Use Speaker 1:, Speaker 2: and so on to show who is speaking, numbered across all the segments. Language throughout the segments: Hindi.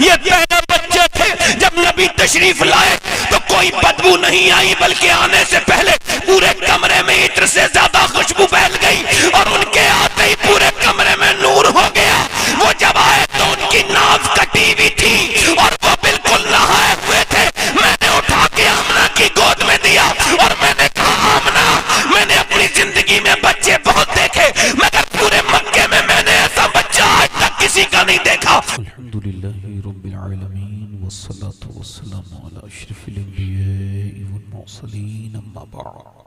Speaker 1: ये पहले बच्चे थे, जब नबी तशरीफ लाए तो कोई बदबू नहीं आई, बल्कि आने से पहले पूरे कमरे में इत्र से ज्यादा खुशबू फैल गई और उनके आते ही पूरे कमरे में नूर हो गया। वो जब आए तो उनकी नाव कटी हुई थी और वो बिल्कुल नहाए हुए थे। मैंने उठा के आमना की गोद में दिया और मैंने कहा, आमना, मैंने अपनी जिंदगी में बच्चे बहुत देखे मगर पूरे मक्के में मैंने ऐसा बच्चा आज तक किसी का नहीं देखा।
Speaker 2: अल्हम्दुलिल्लाहि रब्बिल आलमीन वस्सलातु वस्सलामु अला अशरफिल अंबियाइ वल मुरसलीन अम्मा बअद।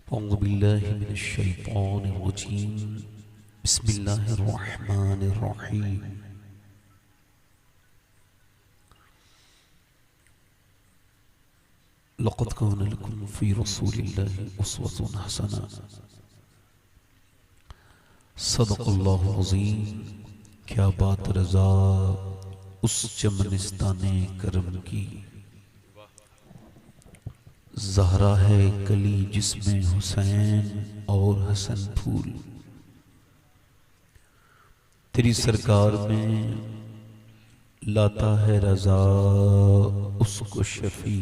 Speaker 2: अऊज़ु बिल्लाहि मिनश शैतानिर रजीम। बिस्मिल्लाहिर रहमानिर रहीम। लक़द काना लकुम फ़ी रसूलिल्लाहि उस्वतुन हसना। सदक़ल्लाहु अज़ीम। क्या बात रज़ा उस चमनिस्ताने करम की, ज़हरा है कली जिसमें हुसैन और हसन फूल। तेरी सरकार में लाता है रज़ा उसको शफी।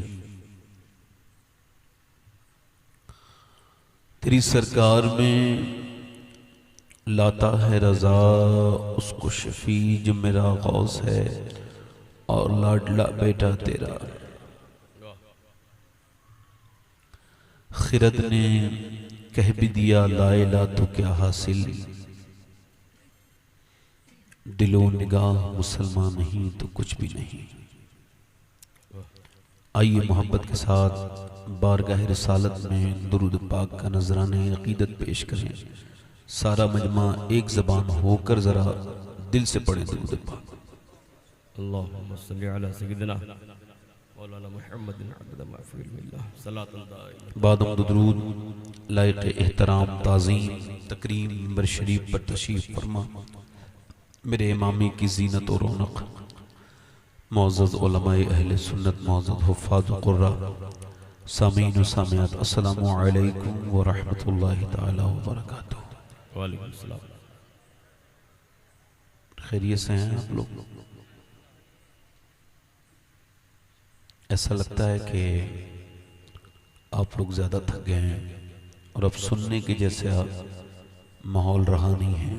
Speaker 2: तेरी सरकार में लाता है रज़ा उसको शफी, जो मेरा गौस है और लाडला बेटा तेरा। खिरद ने कह भी दिया ला इला तो क्या हासिल, दिलो निगाह मुसलमान नहीं तो कुछ भी नहीं। आइए मोहब्बत के साथ बारगाह रिसालत में दुरूद पाक का नजराने अकीदत पेश करें। सारा मजमा एक ज़बान होकर जरा दिल से पढ़े दुरूद पाक।
Speaker 3: अल्लाहुम्मा सल्ली अला सय्यिदिना मौलाना मुहम्मदिन अब्दुल मग़फ़ूर बिल्लाह सलातुल दाइमा।
Speaker 2: बादम दुरूद लायक एहतराम ताज़ीम तकरीम मिंबर शरीफ पर तशरीफ फरमा। मेरे इमामी की जीनत और रौनक मौज़ूज़ उलमाए अहले सुन्नत, मौज़ूज़ हुफ़ाज़ व क़ुर्रा, सामीन व सामियात, अस्सलामु अलैकुम व रहमतुल्लाहि तआला व बरकातुहू।
Speaker 3: वालेकुम सलाम।
Speaker 2: खैरियत से हैं आप लोग? ऐसा लगता है कि आप लोग ज़्यादा थक गए हैं और अब सुनने के जैसे माहौल रहा नहीं है,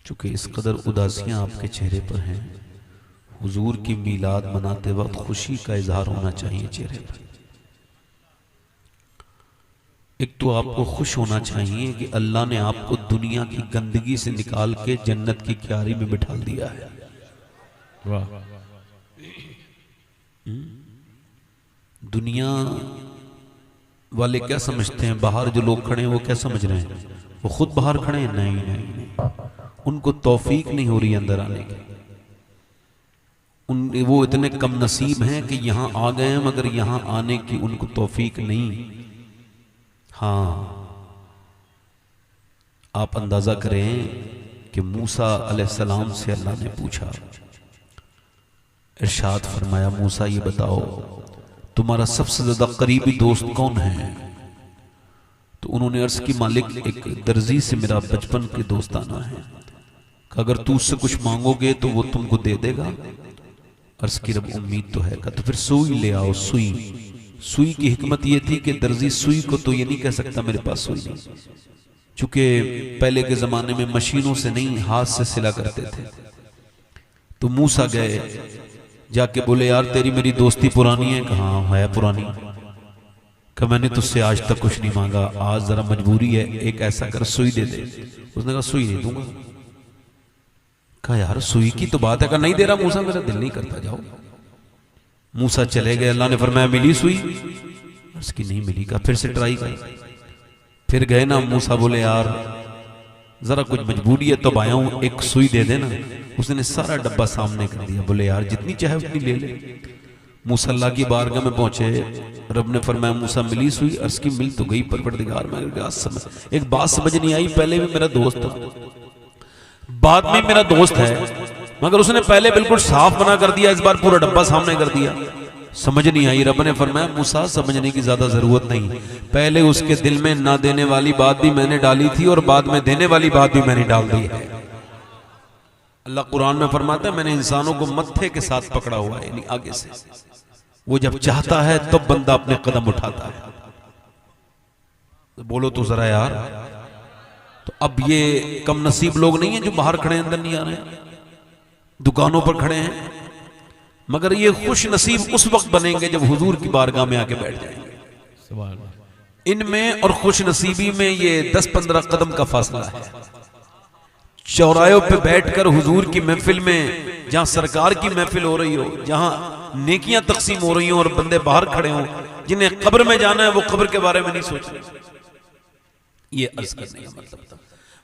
Speaker 2: चूँकि इस कदर उदासियाँ आपके चेहरे पर हैं। हुजूर की मीलाद मनाते वक्त खुशी का इजहार होना चाहिए चेहरे पर। एक तो आपको खुश होना चाहिए कि अल्लाह ने आपको दुनिया की गंदगी से निकाल के जन्नत की क्यारी में बिठा दिया है।
Speaker 3: वाह।
Speaker 2: दुनिया वाले क्या समझते हैं, बाहर जो लोग खड़े हैं वो क्या समझ रहे हैं, वो खुद बाहर खड़े हैं? नहीं नहीं, नहीं। उनको तौफीक नहीं हो रही अंदर आने की। वो इतने कम नसीब हैं कि यहाँ आ गए हैं मगर यहाँ आने की उनको तौफीक नहीं। हाँ, आप अंदाजा करें कि मूसा अलैहिस्सलाम से अल्लाह ने पूछा, इरशाद फरमाया, मूसा ये बताओ तुम्हारा सबसे ज्यादा करीबी दोस्त कौन है? तो उन्होंने अर्ज की, मालिक एक दर्जी से मेरा बचपन के दोस्ताना है, अगर तू उससे कुछ मांगोगे तो वो तुमको दे देगा। अर्ज की, रब उम्मीद तो है। तो फिर सुई ले आओ। सुई की हिकमत ये थी कि दर्जी सुई को तो ये नहीं कह सकता मेरे पास सुई नहीं, चूंकि पहले के जमाने में मशीनों से नहीं हाथ से सिला करते थे। तो मूसा गए, जाके बोले यार तेरी मेरी दोस्ती पुरानी है? कहाँ है पुरानी? कि मैंने तुझसे आज तक कुछ नहीं मांगा, आज जरा मजबूरी है, एक ऐसा कर सुई दे दे। उसने कहा सुई नहीं दूंगा। कहा यार सुई की तो बात है। कहा नहीं दे रहा मूसा, मेरा दिल नहीं करता, जाओ। मूसा चले गए। अल्लाह ने फरमाया मिली सुई? उसकी नहीं मिली। कहा फिर से ट्राई कर। फिर गए ना, मूसा बोले यार जरा कुछ मजबूरी है तो आया हूं, एक सुई दे देना। उसने सारा डब्बा सामने कर दिया। बोले यार जितनी चाहे उतनी ले ले। मूसा अल्लाह की बारगाह में पहुंचे। रब ने फरमाया मूसा मिली सुई? अर्ज की मिल तो गई, परवरदिगार मैं एक बात समझ नहीं आई, पहले भी मेरा दोस्त था, बाद में मेरा दोस्त है, मगर उसने पहले बिल्कुल साफ मना कर दिया, इस बार पूरा डब्बा सामने कर दिया। समझ नहीं आई। रब ने फरमाया मूसा समझने की ज्यादा जरूरत नहीं, पहले उसके दिल में ना देने वाली बात भी मैंने डाली थी और बाद में देने वाली बात भी मैंने डाल दी है। अल्लाह कुरान में फरमाता है मैंने इंसानों को मत्थे के साथ पकड़ा हुआ है, यानी आगे से। वो जब चाहता है तब बंदा अपने कदम उठाता है। तो बोलो तो जरा यार, तो अब ये कम नसीब लोग नहीं है जो बाहर खड़े हैं, अंदर नहीं आ रहे हैं, दुकानों पर खड़े हैं, मगर ये खुश नसीब उस वक्त बनेंगे जब हुजूर की बारगाह में आके बैठ जाएंगे।
Speaker 3: सुभान अल्लाह।
Speaker 2: इनमें और खुश नसीबी में ये 10-15 कदम का फासला है। चौरायों पे बैठकर हुजूर की महफिल में, जहां सरकार की महफिल हो रही हो, जहां नेकियां तकसीम हो रही हो और बंदे बाहर खड़े हों, जिन्हें कब्र में जाना है वो कब्र के बारे में नहीं सोच रहे। ये अर्ज करने का मतलब था।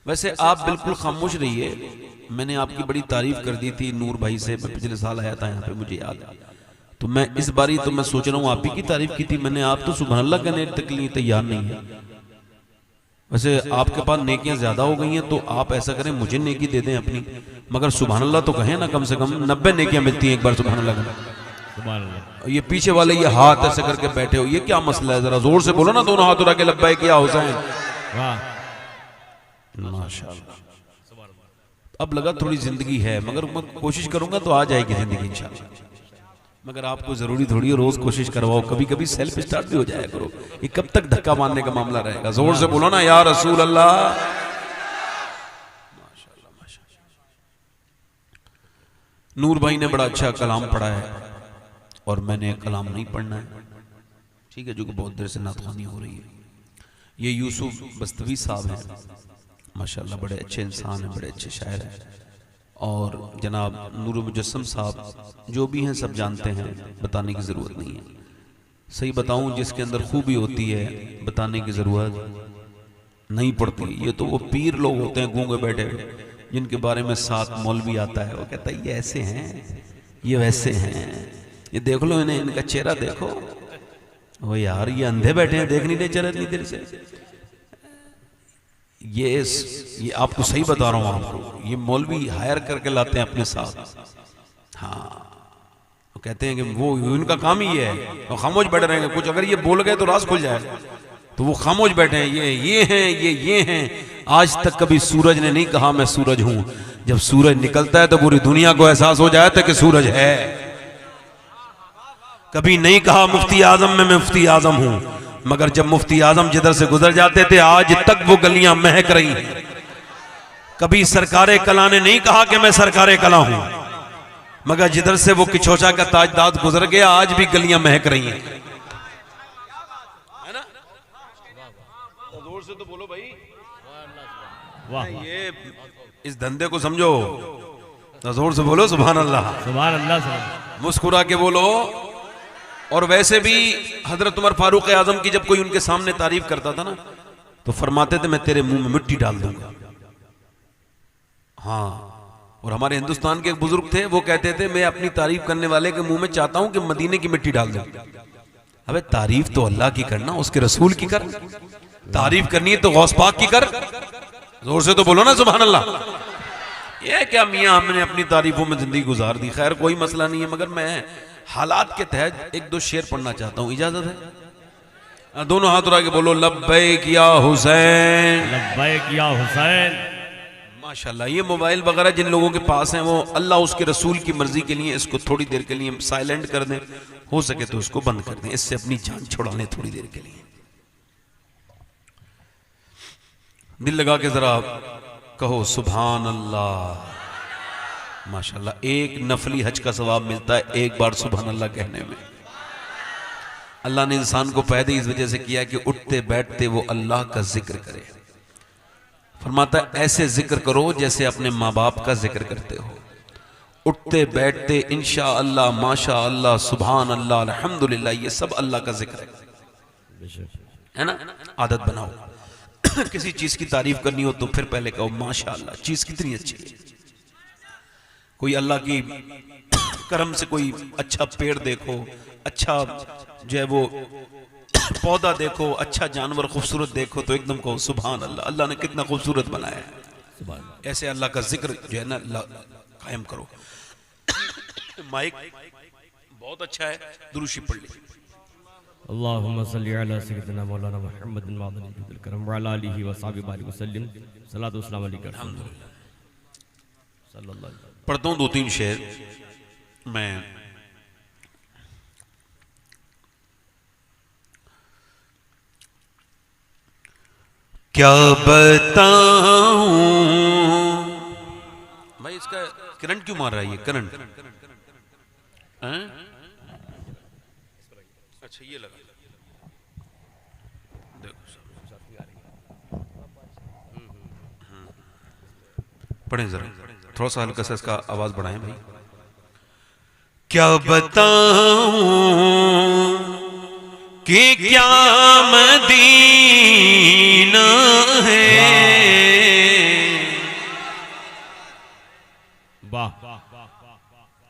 Speaker 2: वैसे आप बिल्कुल खामोश रहिए। मैंने आपकी बड़ी तारीफ कर दी थी नूर भाई से, मैं पिछले साल आया था यहाँ पे, मुझे याद है। तो मैं इस बारी तो मैं सोच रहा हूँ आप ही की तारीफ की थी मैंने। आप तो सुभान अल्लाह कहने तक के लिए तैयार नहीं है। वैसे आपके पास नेकियां ज्यादा हो गई हैं, तो आप ऐसा करें मुझे नेकी दे दें अपनी, मगर सुभान अल्लाह तो कहें ना, कम से कम 90 नेकियां मिलती हैं एक बार सुभान अल्लाह करें।
Speaker 3: सुभान अल्लाह।
Speaker 2: ये पीछे वाले ये हाथ ऐसे करके बैठे हो, ये क्या मसला है? जरा जोर से बोलो ना, दोनों हाथ उठा के लब्बैक या हुसैन।
Speaker 3: वाह
Speaker 2: माशाअल्लाह। अब लगा थोड़ी जिंदगी है, मगर मैं कोशिश करूंगा तो आ जाएगी जिंदगी इंशाअल्लाह। मगर आपको जरूरी थोड़ी है रोज कोशिश करवाओ, कभी कभी सेल्फ स्टार्ट भी हो जाया करो। ये कब तक धक्का मारने का मामला रहेगा? जोर से बोलो ना या रसूल अल्लाह। माशाअल्लाह माशाअल्लाह। नूर भाई ने बड़ा अच्छा कलाम पढ़ा है और मैंने कलाम नहीं पढ़ना है, ठीक है, जो कि बहुत देर से नातखानी हो रही है। ये यूसुफ बस्तवी साहब हैं, माशाअल्लाह बड़े अच्छे इंसान हैं, बड़े अच्छे शायर हैं। और जनाब नूर मुजस्सम साहब जो भी हैं सब जानते हैं, बताने की ज़रूरत नहीं है। सही बताऊं, जिसके अंदर खूबी होती है बताने की ज़रूरत नहीं पड़ती। ये तो वो पीर लोग होते हैं गूंगे बैठे, जिनके बारे में साथ मौलवी आता है, वो कहता है ये ऐसे हैं, ये वैसे हैं, ये देख लो इन्हें, इनका चेहरा देखो। वो यार ये अंधे बैठे हैं, देख नहीं रहे चेहरा इतनी देर से। ये आपको सही बता रहा हूं आपको, ये मौलवी हायर करके लाते हैं अपने साथ। हाँ, वो कहते हैं कि वो इनका काम ही है, वो खामोश बैठे रहेंगे, कुछ अगर ये बोल गए तो राज खुल जाए, तो वो खामोश बैठे हैं। ये हैं, ये हैं। आज तक कभी सूरज ने नहीं कहा मैं सूरज हूं। जब सूरज निकलता है तो पूरी दुनिया को एहसास हो जाता है कि सूरज है। कभी नहीं कहा मुफ्ती आजम में मैं मुफ्ती आजम हूं, मगर जब मुफ्ती आजम जिधर से गुजर जाते थे आज तक वो गलियां महक रही हैं। कभी सरकारे कला ने नहीं कहा कि मैं सरकारे कला हूं, मगर जिधर से वो किछोचा का ताजदाद गुजर गया आज भी गलियां महक रही हैं, है ना? जोर से तो बोलो भाई।
Speaker 3: वाह
Speaker 2: ये इस धंधे को समझो, जोर से बोलो सुभान अल्लाह।
Speaker 3: सुभान अल्लाह।
Speaker 2: मुस्कुरा के बोलो। और वैसे भी हजरत उमर फारूक आजम की जब कोई उनके सामने तारीफ करता था ना, तो फरमाते थे मैं तेरे मुंह में मिट्टी डाल दूंगा। हाँ, और हमारे हिंदुस्तान के एक बुजुर्ग थे, वो कहते थे मैं अपनी तारीफ करने वाले के मुंह में चाहता हूं कि मदीने की मिट्टी डाल दूं। अबे तारीफ तो अल्लाह की करना, उसके रसूल की कर। तारीफ करनी है तो गौस पाक की कर। जोर से तो बोलो ना सुभान अल्लाह। ये क्या मियां हमने अपनी तारीफों में जिंदगी गुजार दी। खैर कोई मसला नहीं है, मगर मैं हालात के तहत एक दो शेर पढ़ना चाहता हूं, इजाजत है? दोनों हाथ उठा के बोलो लब्बैक या हुसैन।
Speaker 3: लब्बैक या हुसैन।
Speaker 2: माशाल्लाह। ये मोबाइल वगैरह जिन लोगों के पास हैं वो अल्लाह उसके रसूल की मर्जी के लिए इसको थोड़ी देर के लिए साइलेंट कर दें, हो सके तो उसको बंद कर दें, इससे अपनी जान छुड़ा लें थोड़ी देर के लिए। दिल लगा के जरा कहो सुभान अल्लाह। माशाल्लाह। एक नफली हज का सवाब मिलता है एक बार सुभान अल्लाह कहने में। अल्लाह ने इंसान को पैदा इस वजह से किया कि उठते बैठते वो अल्लाह का जिक्र करे। फरमाता है ऐसे जिक्र करो जैसे अपने माँ बाप का जिक्र करते हो। उठते बैठते इंशा अल्लाह, माशा अल्लाह, सुभान अल्लाह, अल्हम्दुलिल्लाह, ये सब अल्लाह का जिक्र है ना। आदत बनाओ। किसी चीज की तारीफ करनी हो तो फिर पहले कहो माशा अल्लाह, चीज कितनी अच्छी है। कोई अल्लाह की करम से कोई अच्छा पेड़ देखो, अच्छा जो है वो पौधा देखो, अच्छा जानवर खूबसूरत देखो तो एकदम कहो सुभान अल्लाह, अल्लाह ने कितना खूबसूरत बनाया है। ऐसे अल्लाह का जिक्र जो है ना कायम करो। माइक बहुत अच्छा है, दुरूशी पढ़ लीजिए।
Speaker 3: अल्लाहुम्मा सल्ली अला सय्यिदिना मौलाना मुहम्मदिन व अला आलिहि व सहाबिहि वसल्लम। सलातो व सलाम अलैका। सल्लल्लाहु अलैहि वसल्लम।
Speaker 2: पढ़ता हूं 2-3 शेर मैं। क्या बताऊं भाई, इसका करंट क्यों मार रहा है ये करंट? अच्छा ये लगा, पढ़ें जरा, थोड़ा सा हल्का सा इसका आवाज बढ़ाएं भाई। क्या बताऊं कि क्या मदीना है,
Speaker 3: वाह।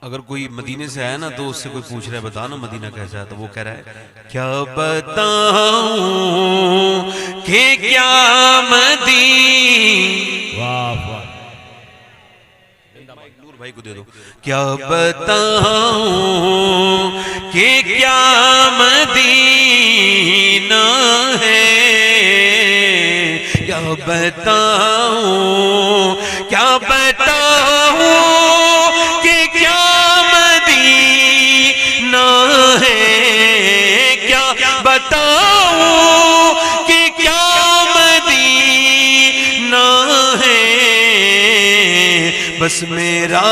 Speaker 2: अगर कोई मदीने से आया ना तो उससे कोई पूछ रहा है बता ना मदीना कैसा है, तो वो कह रहा है क्या बताऊं कि क्या मदीना।
Speaker 3: वाह वाह।
Speaker 2: नूर भाई को दे दो। क्या बताऊं कि क्या मदीना है, क्या बताऊं, क्या बताऊं कि क्या मदीना है, क्या बताऊं कि क्या मदीना है। बस मेरा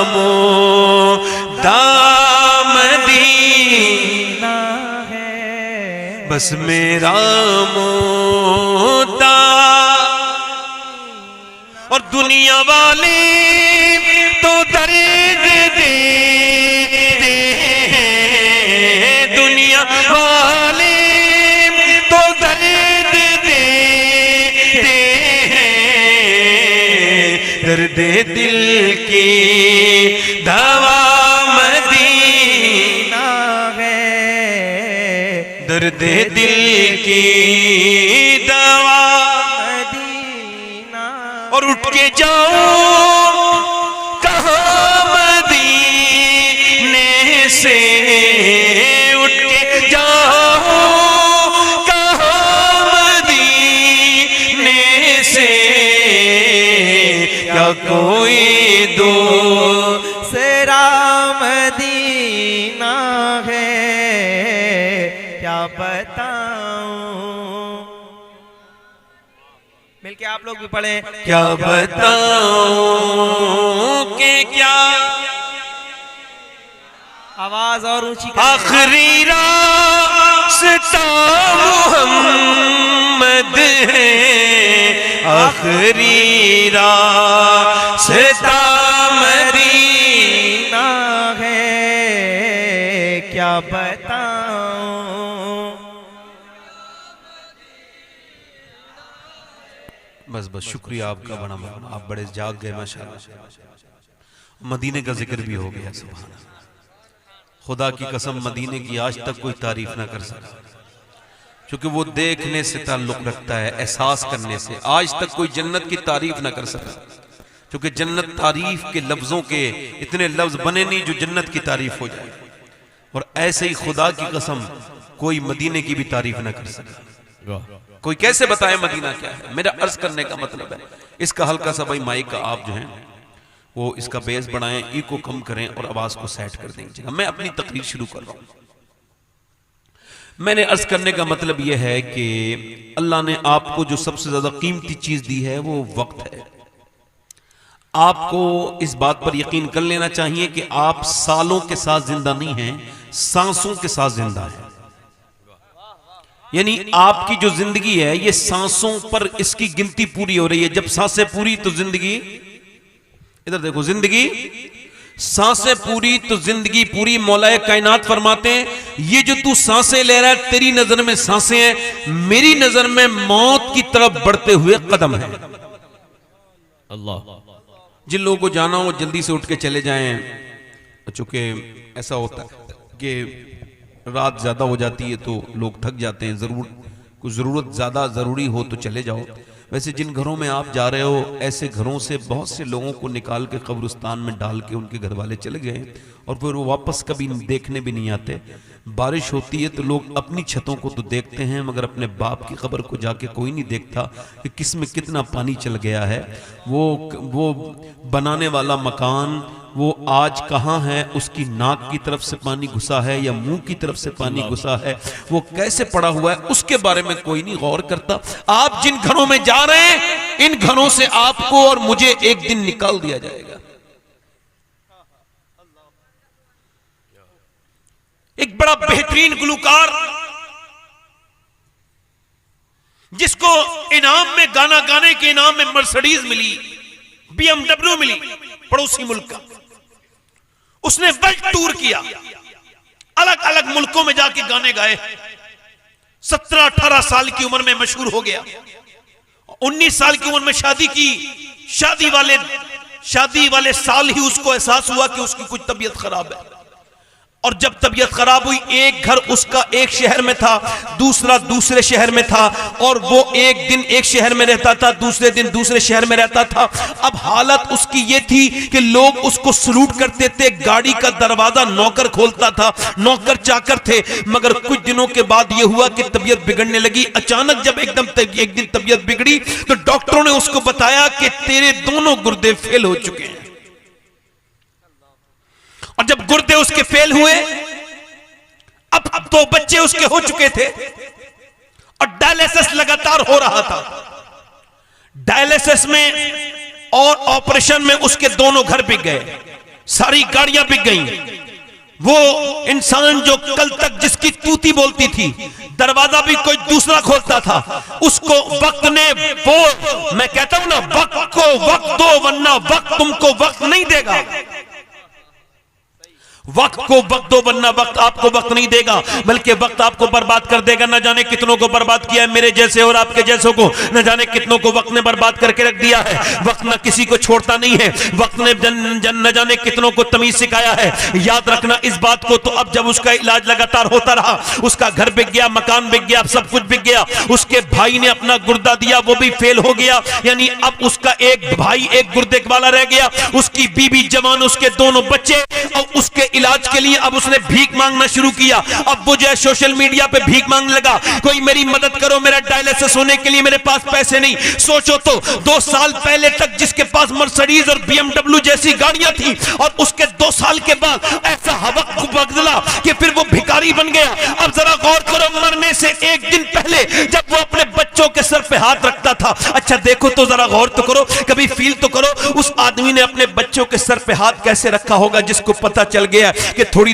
Speaker 2: मोदा मदीना है, बस मेरा मोदा। और दुनिया वाले तो दर्द देते हैं, दुनिया वाले तो दर्द देते हैं, दर्द दिल की दवा मदीना है, दर्द दिल की दवा मदीना। और उठ के जाओ कहाँ मदीने से, उठ के जाओ कहाँ मदीने से, क्या कोई दूसरा मदीना है, क्या बताऊं। मिलके आप लोग भी पढ़े। क्या बताऊं कि क्या, आवाज और ऊंची। आखिरी रास्ता मोहम्मद है, आखिरी रास्ता मदीना है, क्या बताऊं। बस बस शुक्रिया आपका, बड़ा आप बड़े जाग गए माशाल्लाह। मदीने का जिक्र भी हो गया। सुभान अल्लाह, खुदा की कसम मदीने की आज तक कोई तारीफ ना कर सका, क्योंकि वो देखने से ताल्लुक रखता है, एहसास करने से। आज तक कोई जन्नत की तारीफ ना कर सका, क्योंकि जन्नत तारीफ के लफ्जों के इतने लफ्ज बने नहीं जो जन्नत की तारीफ हो जाए। और ऐसे ही खुदा की कसम कोई मदीने की भी तारीफ ना कर सका। कोई कैसे बताए मदीना क्या है। मेरा अर्ज करने का मतलब है, इसका हल्का सा भाई माइक का आप जो है वो इसका बेस बढ़ाएं, इको कम करें और आवाज को सेट कर देंगे। मैं अपनी तकरीर शुरू कर रहा हूं। मैंने अर्ज करने का मतलब यह है कि अल्लाह ने आपको जो सबसे ज्यादा कीमती चीज दी है वो वक्त है। आपको इस बात पर यकीन कर लेना चाहिए कि आप सालों के साथ जिंदा नहीं हैं, सांसों के साथ जिंदा हैं। यानी आपकी जो जिंदगी है ये सांसों पर इसकी गिनती पूरी हो रही है। जब सांसें पूरी तो जिंदगी, इधर देखो, जिंदगी सांसें पूरी तो जिंदगी पूरी। मौलाए कायनात फरमाते हैं ये जो तू सांसें ले रहा है तेरी नजर में सांसें हैं, मेरी नजर में मौत की तरफ बढ़ते हुए कदम है।
Speaker 3: अल्लाह।
Speaker 2: जिन लोगों को जाना हो जल्दी से उठ के चले जाएं, चूंकि ऐसा होता है कि रात ज्यादा हो जाती है तो लोग थक जाते हैं। जरूरत ज्यादा जरूरी हो तो चले जाओ। वैसे जिन घरों में आप जा रहे हो, ऐसे घरों से बहुत से लोगों को निकाल के कब्रिस्तान में डाल के उनके घर वाले चले गए और फिर वो वापस कभी देखने भी नहीं आते। बारिश होती है तो लोग अपनी छतों को तो देखते हैं, मगर अपने बाप की कब्र को जाके कोई नहीं देखता कि किस में कितना पानी चल गया है। वो बनाने वाला मकान वो आज कहाँ है, उसकी नाक की तरफ से पानी घुसा है या मुंह की तरफ से पानी घुसा है, वो कैसे पड़ा हुआ है, उसके बारे में कोई नहीं गौर करता। आप जिन घरों में जा रहे हैं, इन घरों से आपको और मुझे एक दिन निकाल दिया जाएगा।
Speaker 1: एक बड़ा बेहतरीन गुलकार जिसको इनाम में, गाना गाने के इनाम में मर्सिडीज मिली, BMW मिली, पड़ोसी मुल्क का, उसने वर्ल्ड टूर किया, अलग अलग मुल्कों में जाके गाने गाए। 17-18 साल की उम्र में मशहूर हो गया। 19 साल की उम्र में शादी की। शादी वाले साल ही उसको एहसास हुआ कि उसकी कुछ तबीयत खराब है। और जब तबीयत खराब हुई, एक घर उसका एक शहर में था, दूसरा दूसरे शहर में था, और वो एक दिन एक शहर में रहता था, दूसरे दिन दूसरे शहर में रहता था। अब हालत उसकी ये थी कि लोग उसको सलूट करते थे, गाड़ी का दरवाजा नौकर खोलता था, नौकर चाकर थे। मगर कुछ दिनों के बाद ये हुआ कि तबीयत बिगड़ने लगी। अचानक जब एक दिन तबीयत बिगड़ी तो डॉक्टरों ने उसको बताया कि तेरे दोनों गुर्दे फेल हो चुके हैं। और जब गुर्दे उसके फेल हुए, अब 2 बच्चे उसके हो चुके थे और डायलिसिस लगातार हो रहा था। डायलिसिस में और ऑपरेशन में उसके दोनों घर बिक गए, सारी गाड़ियां बिक गईं। वो इंसान जो कल तक जिसकी तूती बोलती थी, दरवाजा भी कोई दूसरा खोलता था, उसको वक्त ने, वो मैं कहता हूं ना, वक्त को वक्त दो वरना वक्त तुमको वक्त नहीं देगा। वक्त को वक्त दो वरना वक्त आपको वक्त नहीं देगा, बल्कि वक्त आपको बर्बाद कर देगा। न जाने कितनों को बर्बाद किया है, मेरे जैसे और आपके जैसों को न जाने कितनों को वक्त ने बर्बाद करके रख दिया है। वक्त न किसी को छोड़ता नहीं है। वक्त ने न जाने कितनों को तमीज सिखाया है। याद रखना इस बात को। तो अब जब उसका इलाज लगातार होता रहा, उसका घर बिक गया, मकान बिक गया, सब कुछ बिक गया। उसके भाई ने अपना गुर्दा दिया, वो भी फेल हो गया। यानी अब उसका एक भाई एक गुर्दे वाला रह गया, उसकी बीबी जवान, उसके दोनों बच्चे, और उसके इलाज के लिए अब उसने भीख मांगना शुरू किया। अब वो जो है सोशल मीडिया पे भीख मांगने लगा, कोई मेरी मदद करो, मेरा डायलिसिस होने के लिए मेरे पास पैसे नहीं। सोचो तो 2 साल पहले तक जिसके पास मर्सिडीज और BMW जैसी गाड़ियां थी, और उसके 2 साल के बाद ऐसा हवा बदला कि फिर वो भिखारी बन गया। अब जरा गौर करो, मरने से एक दिन पहले जब वो अपने बच्चों के सर पे हाथ रखता था, अच्छा देखो तो जरा गौर तो करो, कभी फील तो करो, उस आदमी ने अपने बच्चों के सर पे हाथ कैसे रखा होगा, जिसको पता चल गया कि थोड़ी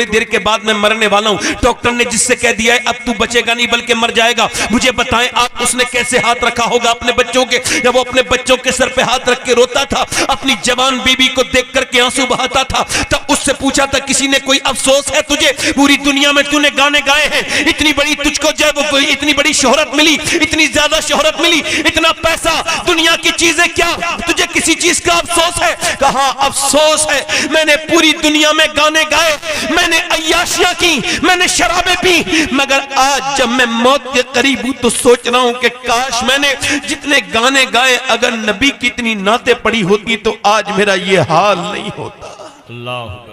Speaker 1: देर के बाद मैं मरने वाला हूं। डॉक्टर ने जिससे कह दिया है अब तू बचेगा नहीं बल्कि मर जाएगा। मुझे बताएं आप, उसने कैसे हाथ रखा होगा अपने बच्चों के। जब वो अपने बच्चों के सर पे हाथ रख के रोता था, अपनी जवान बीबी को देख करके आंसू बहाता था, तब उससे पूछा था किसी ने कोई अफसोस है तुझे? पूरी दुनिया में तूने गाने गाए हैं, इतनी बड़ी तुझको जो वो इतनी बड़ी शोहरत मिली, इतनी ज्यादा शोहरत मिली, इतना पैसा, दुनिया की चीजें, क्या तुझे किसी चीज का अफसोस है? कहा अफसोस है, मैंने पूरी दुनिया में गाने गाए, मैंने अय्याशियां की, मैंने शराबें पी, मगर आज जब मैं मौत के करीब हूं तो सोच रहा हूं कि काश मैंने जितने गाने गाए, अगर नबी की इतनी नाते पड़ी होती तो आज मेरा ये हाल नहीं होता।
Speaker 3: अल्लाह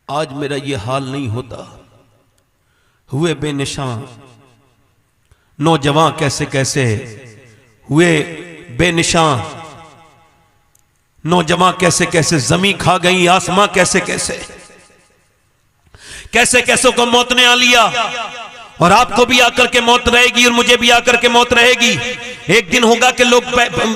Speaker 2: आज मेरा ये हाल नहीं होता। हुए बेनिशान नौजवान कैसे कैसे हुए बेनिशान, नौजवान कैसे कैसे, जमीन खा गई आसमां कैसे कैसे, कैसे कैसे को मौत ने आ लिया। और आपको भी आकर के मौत रहेगी और मुझे भी आकर के मौत रहेगी। एक दिन होगा कि लोग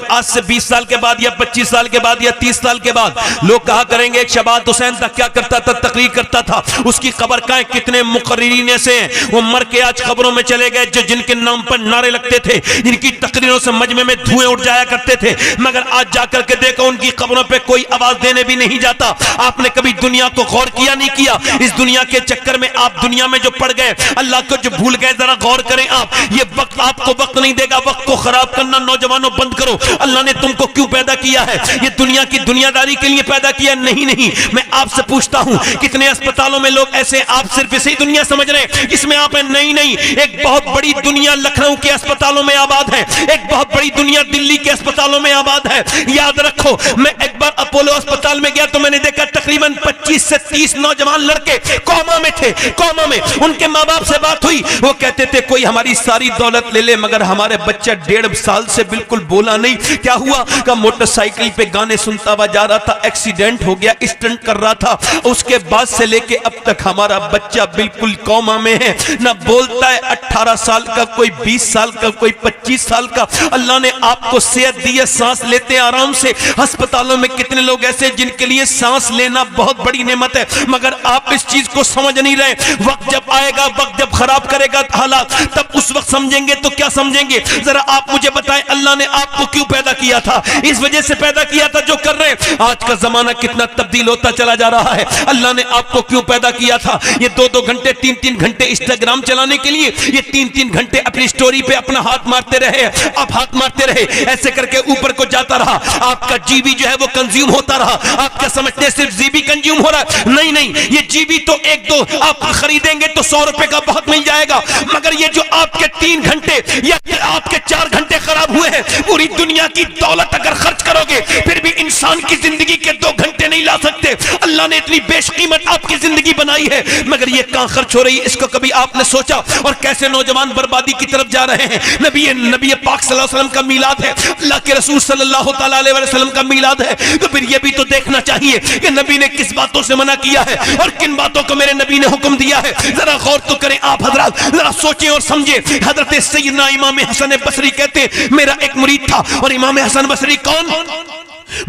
Speaker 2: आज से 20 साल के बाद या 25 साल के बाद या 30 साल के बाद लोग कहा करेंगे एक शबात हुसैन तक क्या करता था, तकरीर करता था, उसकी खबर कहां, कितने मुकर्रिरीन ऐसे हैं वो मर के आज खबरों में चले गए, जो जिनके नाम पर नारे लगते थे, जिनकी तकरीरों से मजमे में धुएं उठ जाया करते थे, मगर आज जाकर के देखो उनकी खबरों पर कोई आवाज देने भी नहीं जाता। आपने कभी दुनिया को गौर किया नहीं किया? इस दुनिया के चक्कर में आप दुनिया में जो पड़ गए, अल्लाह को जो भूल गए, जरा गौर करें आप, ये वक्त आपको वक्त नहीं देगा। वक्त को खराब करना नौजवानों बंद करो। अल्लाह ने तुमको क्यों पैदा किया है? ये दुनिया की दुनियादारी के लिए पैदा किया? नहीं नहीं, मैं आपसे पूछता हूं, कितने अस्पतालों में लोग ऐसे, आप सिर्फ इसे ही दुनिया समझ रहे हैं, इसमें आप हैं? नहीं नहीं, एक बहुत बड़ी दुनिया लखनऊ के अस्पतालों में आबाद है, एक बहुत बड़ी दुनिया दिल्ली के अस्पतालों में आबाद है। याद रखो, मैं एक बार अपोलो अस्पताल में गया तो मैंने देखा तकरीबन 25 से 30 नौजवान लड़के कोमा में थे। कोमा में उनके माँ बाप से बात हुई, वो कहते थे कोई हमारी सारी दौलत ले ले मगर हमारे बच्चा 1.5 साल से बिल्कुल बोला नहीं। क्या हुआ? का मोटरसाइकिल पे गाने सुनता हुआ जा रहा था, एक्सीडेंट हो गया, स्टंट कर रहा था। उसके बाद से लेके अब तक हमारा बच्चा बिल्कुल कोमा में है, ना बोलता है। 18 साल का, कोई 20 साल का, कोई 25 साल का। अल्लाह ने आपको सेहत दी है, सांस लेते हैं आराम से। अस्पतालों में कितने लोग ऐसे जिनके लिए सांस लेना बहुत बड़ी नेमत है, मगर आप इस चीज को समझ नहीं रहे। वक्त जब आएगा, वक्त जब खराब करेगा हालात, तब उस वक्त समझेंगे। तो क्या समझेंगे? जरा आप मुझे बताएं, अल्लाह ने आपको क्यों पैदा किया था? इस वजह से पैदा किया था जो कर रहे हैं। आज का जमाना कितना तब्दील होता चला जा रहा है। अल्लाह ने आपको क्यों पैदा किया था? ये 2-2 घंटे 3-3 घंटे इंस्टाग्राम चलाने के लिए, ये 3-3 घंटे अपनी स्टोरी पे अपना हाथ मारते रहे, आप हाथ मारते रहे, ऐसे करके ऊपर को जाता रहा। आपका जीबी जो है वो कंज्यूम होता रहा। आप क्या समझते हैं सिर्फ जीबी कंज्यूम हो रहा है? नहीं नहीं, ये जीबी तो 1-2 आप खरीदेंगे तो 100 रुपए का बहुत मिल जाएगा, मगर ये जो आपके 3 घंटे या आपके 4 घंटे खराब हुए हैं, पूरी दुनिया की दौलत अगर खर्च करोगे फिर भी इंसान की जिंदगी के 2 घंटे नहीं ला सकते। अल्लाह ने इतनी बेशकीमत आपकी जिंदगी बनाई है, मगर ये कहां खर्च हो रही है, इसको कभी आपने सोचा? और कैसे नौजवान बर्बादी की तरफ जा रहे हैं। नबी पाक सल्लल्लाहु अलैहि वसल्लम का मीलाद है, अल्लाह के रसूल सल्लल्लाहु अलैहि वसल्लम का मीलाद है, तो फिर ये भी तो देखना चाहिए कि नबी ने किस बातों से मना किया है और किन बातों को मेरे नबी ने हुक्म दिया है। जरा गौर तो करें आप हजरात, जरा सोचें और समझें। हजरत सैयदना इमाम हसन बसरी कहते हैं, मेरा एक मुरीद था। और इमाम हसन बसरी कौन?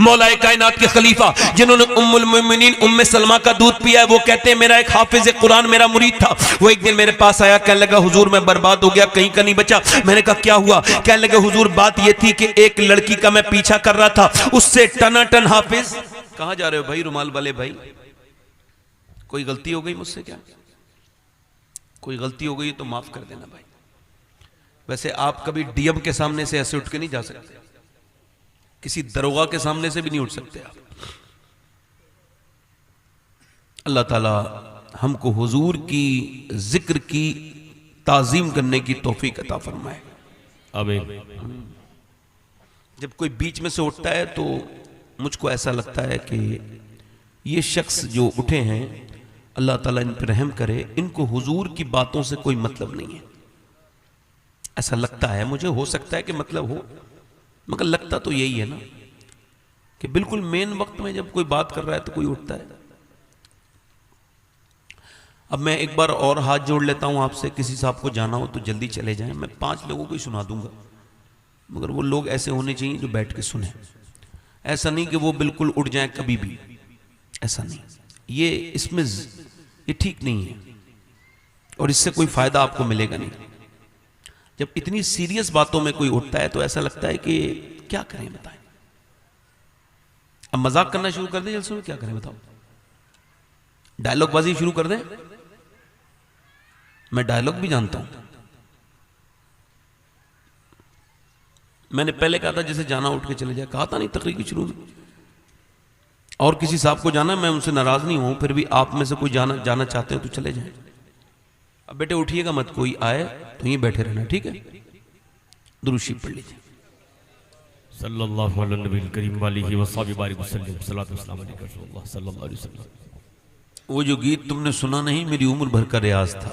Speaker 2: मौलाए कायनात के खलीफा, जिन्होंने उम्मुल मोमिनीन उम्मे सलमा का दूध पिया है। वो कहते हैं मेरा एक हाफिज कुरान मेरा मुरीद था। वो एक दिन मेरे पास आया, कहने लगा हुजूर मैं बर्बाद हो गया, कहीं का नहीं बचा। मैंने कहा क्या हुआ? कहने लगे हुजूर बात ये थी कि एक लड़की का मैं पीछा कर रहा था, उससे टनाटन हाफिज। कहां जा रहे हो भाई रुमाल वाले भाई? कोई गलती हो गई मुझसे क्या? कोई गलती हो गई तो माफ कर देना भाई। वैसे आप कभी डीएम के सामने से ऐसे उठ के नहीं जा सकते, किसी दरोगा के सामने से भी नहीं उठ सकते आप। अल्लाह ताला हमको हुजूर की जिक्र की ताजीम करने की तौफीक अता फरमाए।
Speaker 3: आमीन।
Speaker 2: जब कोई बीच में से उठता है तो मुझको ऐसा लगता है कि ये शख्स जो उठे हैं, अल्लाह ताला इन पर रहम करे, इनको हुजूर की बातों से कोई मतलब नहीं है। ऐसा लगता है मुझे, हो सकता है कि मतलब हो, मगर लगता तो यही है ना कि बिल्कुल मेन वक्त में जब कोई बात कर रहा है तो कोई उठता है। अब मैं एक बार और हाथ जोड़ लेता हूं आपसे, किसी साहब को जाना हो तो जल्दी चले जाएं, मैं 5 लोगों को ही सुना दूंगा, मगर वो लोग ऐसे होने चाहिए जो बैठ के सुने। ऐसा नहीं कि वो बिल्कुल उठ जाए कभी भी, ऐसा नहीं, ये इसमें ये ठीक नहीं है और इससे कोई फायदा आपको मिलेगा नहीं। जब इतनी सीरियस बातों में कोई उठता है तो ऐसा लगता है कि क्या करें बताएं। अब मजाक करना शुरू कर दें जलसों में, क्या करें बताओ? डायलॉग बाजी शुरू कर दें? मैं डायलॉग भी जानता हूं। मैंने पहले कहा था जैसे जाना उठ के चले जाए, कहा था नहीं तकरीर की शुरू में। और किसी साहब को जाना, मैं उनसे नाराज नहीं हूं, फिर भी आप में से कोई जाना चाहते हो तो चले जाएं। अब बेटे उठिएगा मत, कोई आए तो यहीं बैठे रहना, ठीक है? दुरूद शरीफ पढ़ लीजिए।
Speaker 3: सल्लल्लाहु अलैहि नबील करीम वालिहि वसहबी बारिक वसल्लम सल्लल्लाहु अलैहि वसल्लम।
Speaker 2: वो जो गीत तुमने सुना नहीं, मेरी उम्र भर का रियाज था।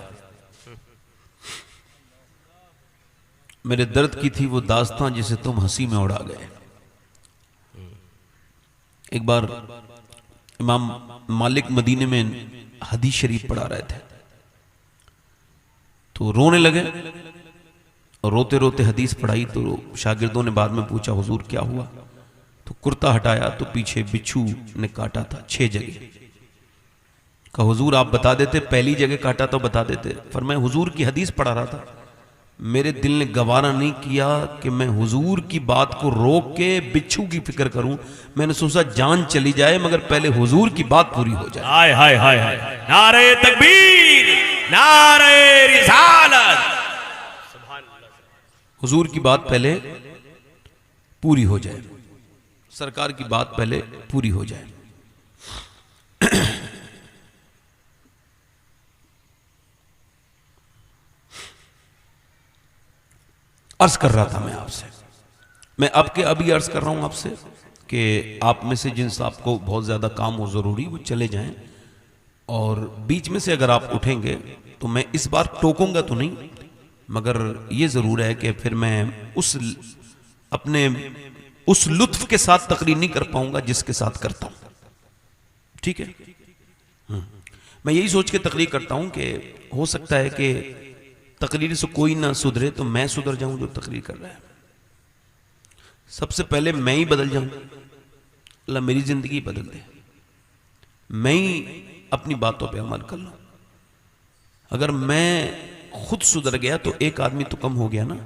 Speaker 2: मेरे दर्द की थी वो दास्तां जिसे तुम हंसी में उड़ा गए। एक बार इमाम मालिक मदीने में हदीस शरीफ पढ़ा रहे थे तो रोने लगे, और रोते रोते हदीस पढ़ाई तो शागिर्दों ने बाद में पूछा हुजूर क्या हुआ? तो कुर्ता हटाया तो पीछे बिच्छू ने काटा था 6 जगह। कहा हुजूर आप बता देते, पहली जगह काटा तो बता देते। फरमाया हुजूर की हदीस पढ़ा रहा था, मेरे दिल ने गवारा नहीं किया कि मैं हुजूर की बात को रोक के बिच्छू की फिक्र करूं। मैंने सोचा जान चली जाए मगर पहले हुजूर की बात पूरी हो जाए।
Speaker 3: हाय हाय हाय हाय, नारे तकबीर। नारे रिसालत।
Speaker 2: हुजूर की बात पहले पूरी हो जाए, सरकार की बात पहले पूरी हो जाए। अर्ज कर रहा था मैं आपसे, मैं आपके अभी अर्ज कर रहा हूं आपसे कि आप में से जिन साहब को बहुत ज्यादा काम हो जरूरी वो चले जाएं, और बीच में से अगर आप उठेंगे तो मैं इस बार टोकूंगा तो नहीं, मगर ये जरूर है कि फिर मैं उस लुत्फ के साथ तकरीर नहीं कर पाऊंगा जिसके साथ करता हूं। ठीक है, मैं यही सोच के तकरीर करता हूं कि हो सकता है कि तकरीर से कोई ना सुधरे तो मैं सुधर जाऊं जो तकरीर कर रहा है। सबसे पहले मैं ही बदल जाऊं, अल्लाह मेरी जिंदगी बदल दे, मैं ही अपनी बातों पे अमल कर लूं। अगर मैं खुद सुधर गया तो एक आदमी तो कम हो गया ना,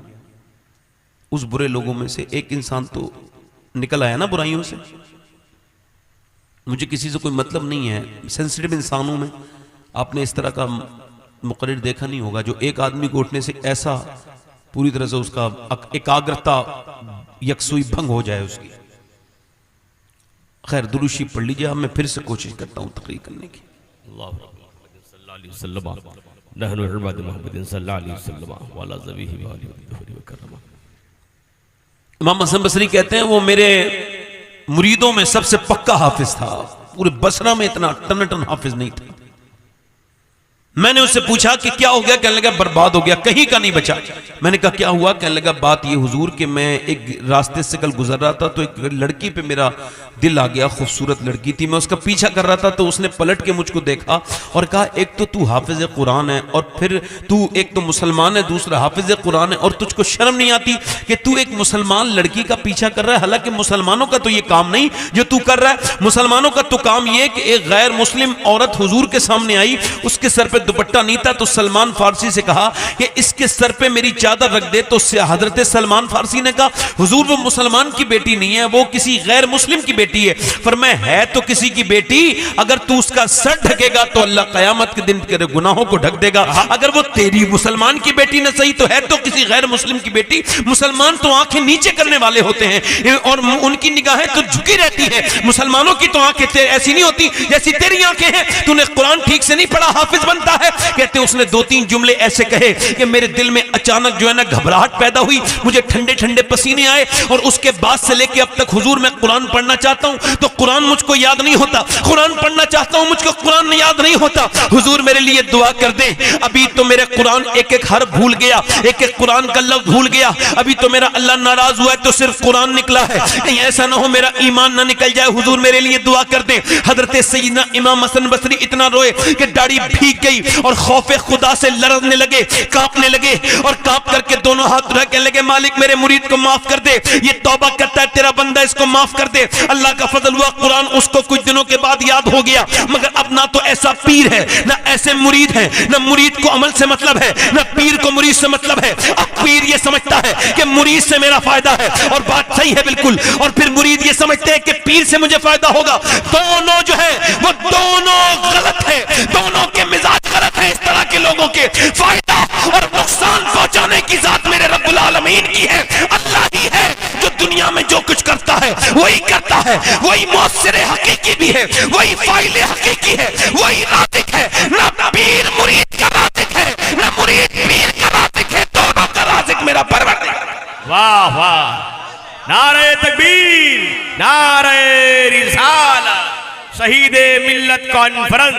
Speaker 2: उस बुरे लोगों में से एक इंसान तो निकल आया ना बुराइयों से। मुझे किसी से कोई मतलब नहीं है, सेंसिटिव इंसानों में आपने इस तरह का मुकर्रिर देखा नहीं होगा जो एक आदमी को उठने से ऐसा पूरी तरह से उसका एकाग्रता यकसुई भंग हो जाए उसकी। खैर दुरूशी पढ़ लीजिए, अब मैं फिर से कोशिश करता हूं तकरीर करने की। इमाम हसन बसरी कहते हैं वो मेरे मुरीदों में सबसे पक्का हाफिज था, पूरे बसरा में इतना टन टन हाफिज नहीं था। मैंने उससे पूछा कि क्या हो गया, कहने लगा बर्बाद हो गया, कहीं का नहीं बचा। मैंने कहा क्या हुआ, कहने लगा बात ये हुजूर कि मैं एक रास्ते से कल गुजर रहा था तो एक लड़की पे मेरा दिल आ गया, खूबसूरत लड़की थी, मैं उसका पीछा कर रहा था तो उसने पलट के मुझको देखा और कहा एक तो तू हाफिज कुरान है और फिर तू एक तो मुसलमान है, दूसरा हाफिज कुरान है, और तुझको शर्म नहीं आती कि तू एक मुसलमान लड़की का पीछा कर रहा है। हालांकि मुसलमानों का तो ये काम नहीं जो तू कर रहा है, मुसलमानों का तो काम ये कि एक गैर मुस्लिम औरत हुजूर के सामने आई, उसके सर पे दुपट्टा नहीं था, तो सलमान फारसी से कहा कि इसके सर पे मेरी चादर रख दे। तो हजरत सलमान फारसी ने कहा हुजूर वो मुसलमान की बेटी नहीं है, वो किसी गैर मुस्लिम की बेटी है। फरमाया है तो किसी की बेटी, अगर तू उसका सर ढकेगा तो अल्लाह कयामत के दिन तेरे गुनाहों को ढक देगा। अगर वो तेरी मुसलमान की बेटी न सही तो है तो किसी गैर मुस्लिम की बेटी। मुसलमान तो आंखें नीचे करने वाले होते हैं और उनकी निगाहें तो झुकी रहती है, मुसलमानों की तो आंखें ऐसी नहीं होती जैसी तेरी आंखें हैं। तूने कुरान ठीक से नहीं पढ़ा, हाफिज बनता है। कहते उसने दो तीन जुमले ऐसे कहे कि मेरे दिल में अचानक जो है ना घबराहट पैदा हुई, मुझे ठंडे ठंडे पसीने आए, और उसके बाद से लेके अब तक हुजूर मैं कुरान पढ़ना चाहता हूं तो कुरान मुझको याद नहीं होता, कुरान पढ़ना चाहता हूं मुझको कुरान याद नहीं होता। हुजूर मेरे लिए दुआ कर दे। अभी तो मेरे कुरान एक एक हर्फ भूल गया, एक एक कुरान का लफ्ज भूल गया। अभी तो मेरा अल्लाह नाराज हुआ है तो सिर्फ कुरान निकला है, कहीं ऐसा ना हो मेरा ईमान ना निकल जाए। हुजूर मेरे लिए दुआ कर दे। हजरत सैयदना इमाम हसन बसरी इतना रोए कि दाढ़ी भीग गई और खौफे खुदा से लरजने लगे, कांपने लगे, और कांप करके दोनों हाथ उठा कहने लगे मालिक मेरे मुरीद को माफ कर दे, ये तौबा करता है तेरा बंदा, इसको माफ कर दे। अल्लाह का फजल हुआ, कुरान उसको कुछ दिनों के बाद याद हो गया। मगर अब ना तो ऐसा पीर है, ना ऐसे मुरीद है, ना मुरीद को अमल से मतलब है, ना पीर को मुरीद से मतलब है। अब पीर ये समझता है कि मुरीद से मेरा फायदा है, और बात सही है बिल्कुल, और फिर मुरीद ये समझते हैं कि पीर से मुझे फायदा होगा। दोनों जो है वो दोनों गलत है, दोनों के मिजाज गलत है। इस तरह के लोगों के फायदा और नुकसान पहुंचाने की जात मेरे रब्बुल आलमीन की है। अल्लाह ही है जो दुनिया में जो कुछ करता है वही करता है, वही मौसरे हकीकी भी है, वही फाइले हकीकी है, वही राज़िक है। ना पीर मुरीद का राज़िक है, ना मुरीद पीर का राज़िक है, दोनों का राज़िक मेरा परवरदिगार।
Speaker 3: वाह वाह, नारे तकबीर, नारे रिसालत, शहीदे मिल्लत कॉन्फ्रेंस।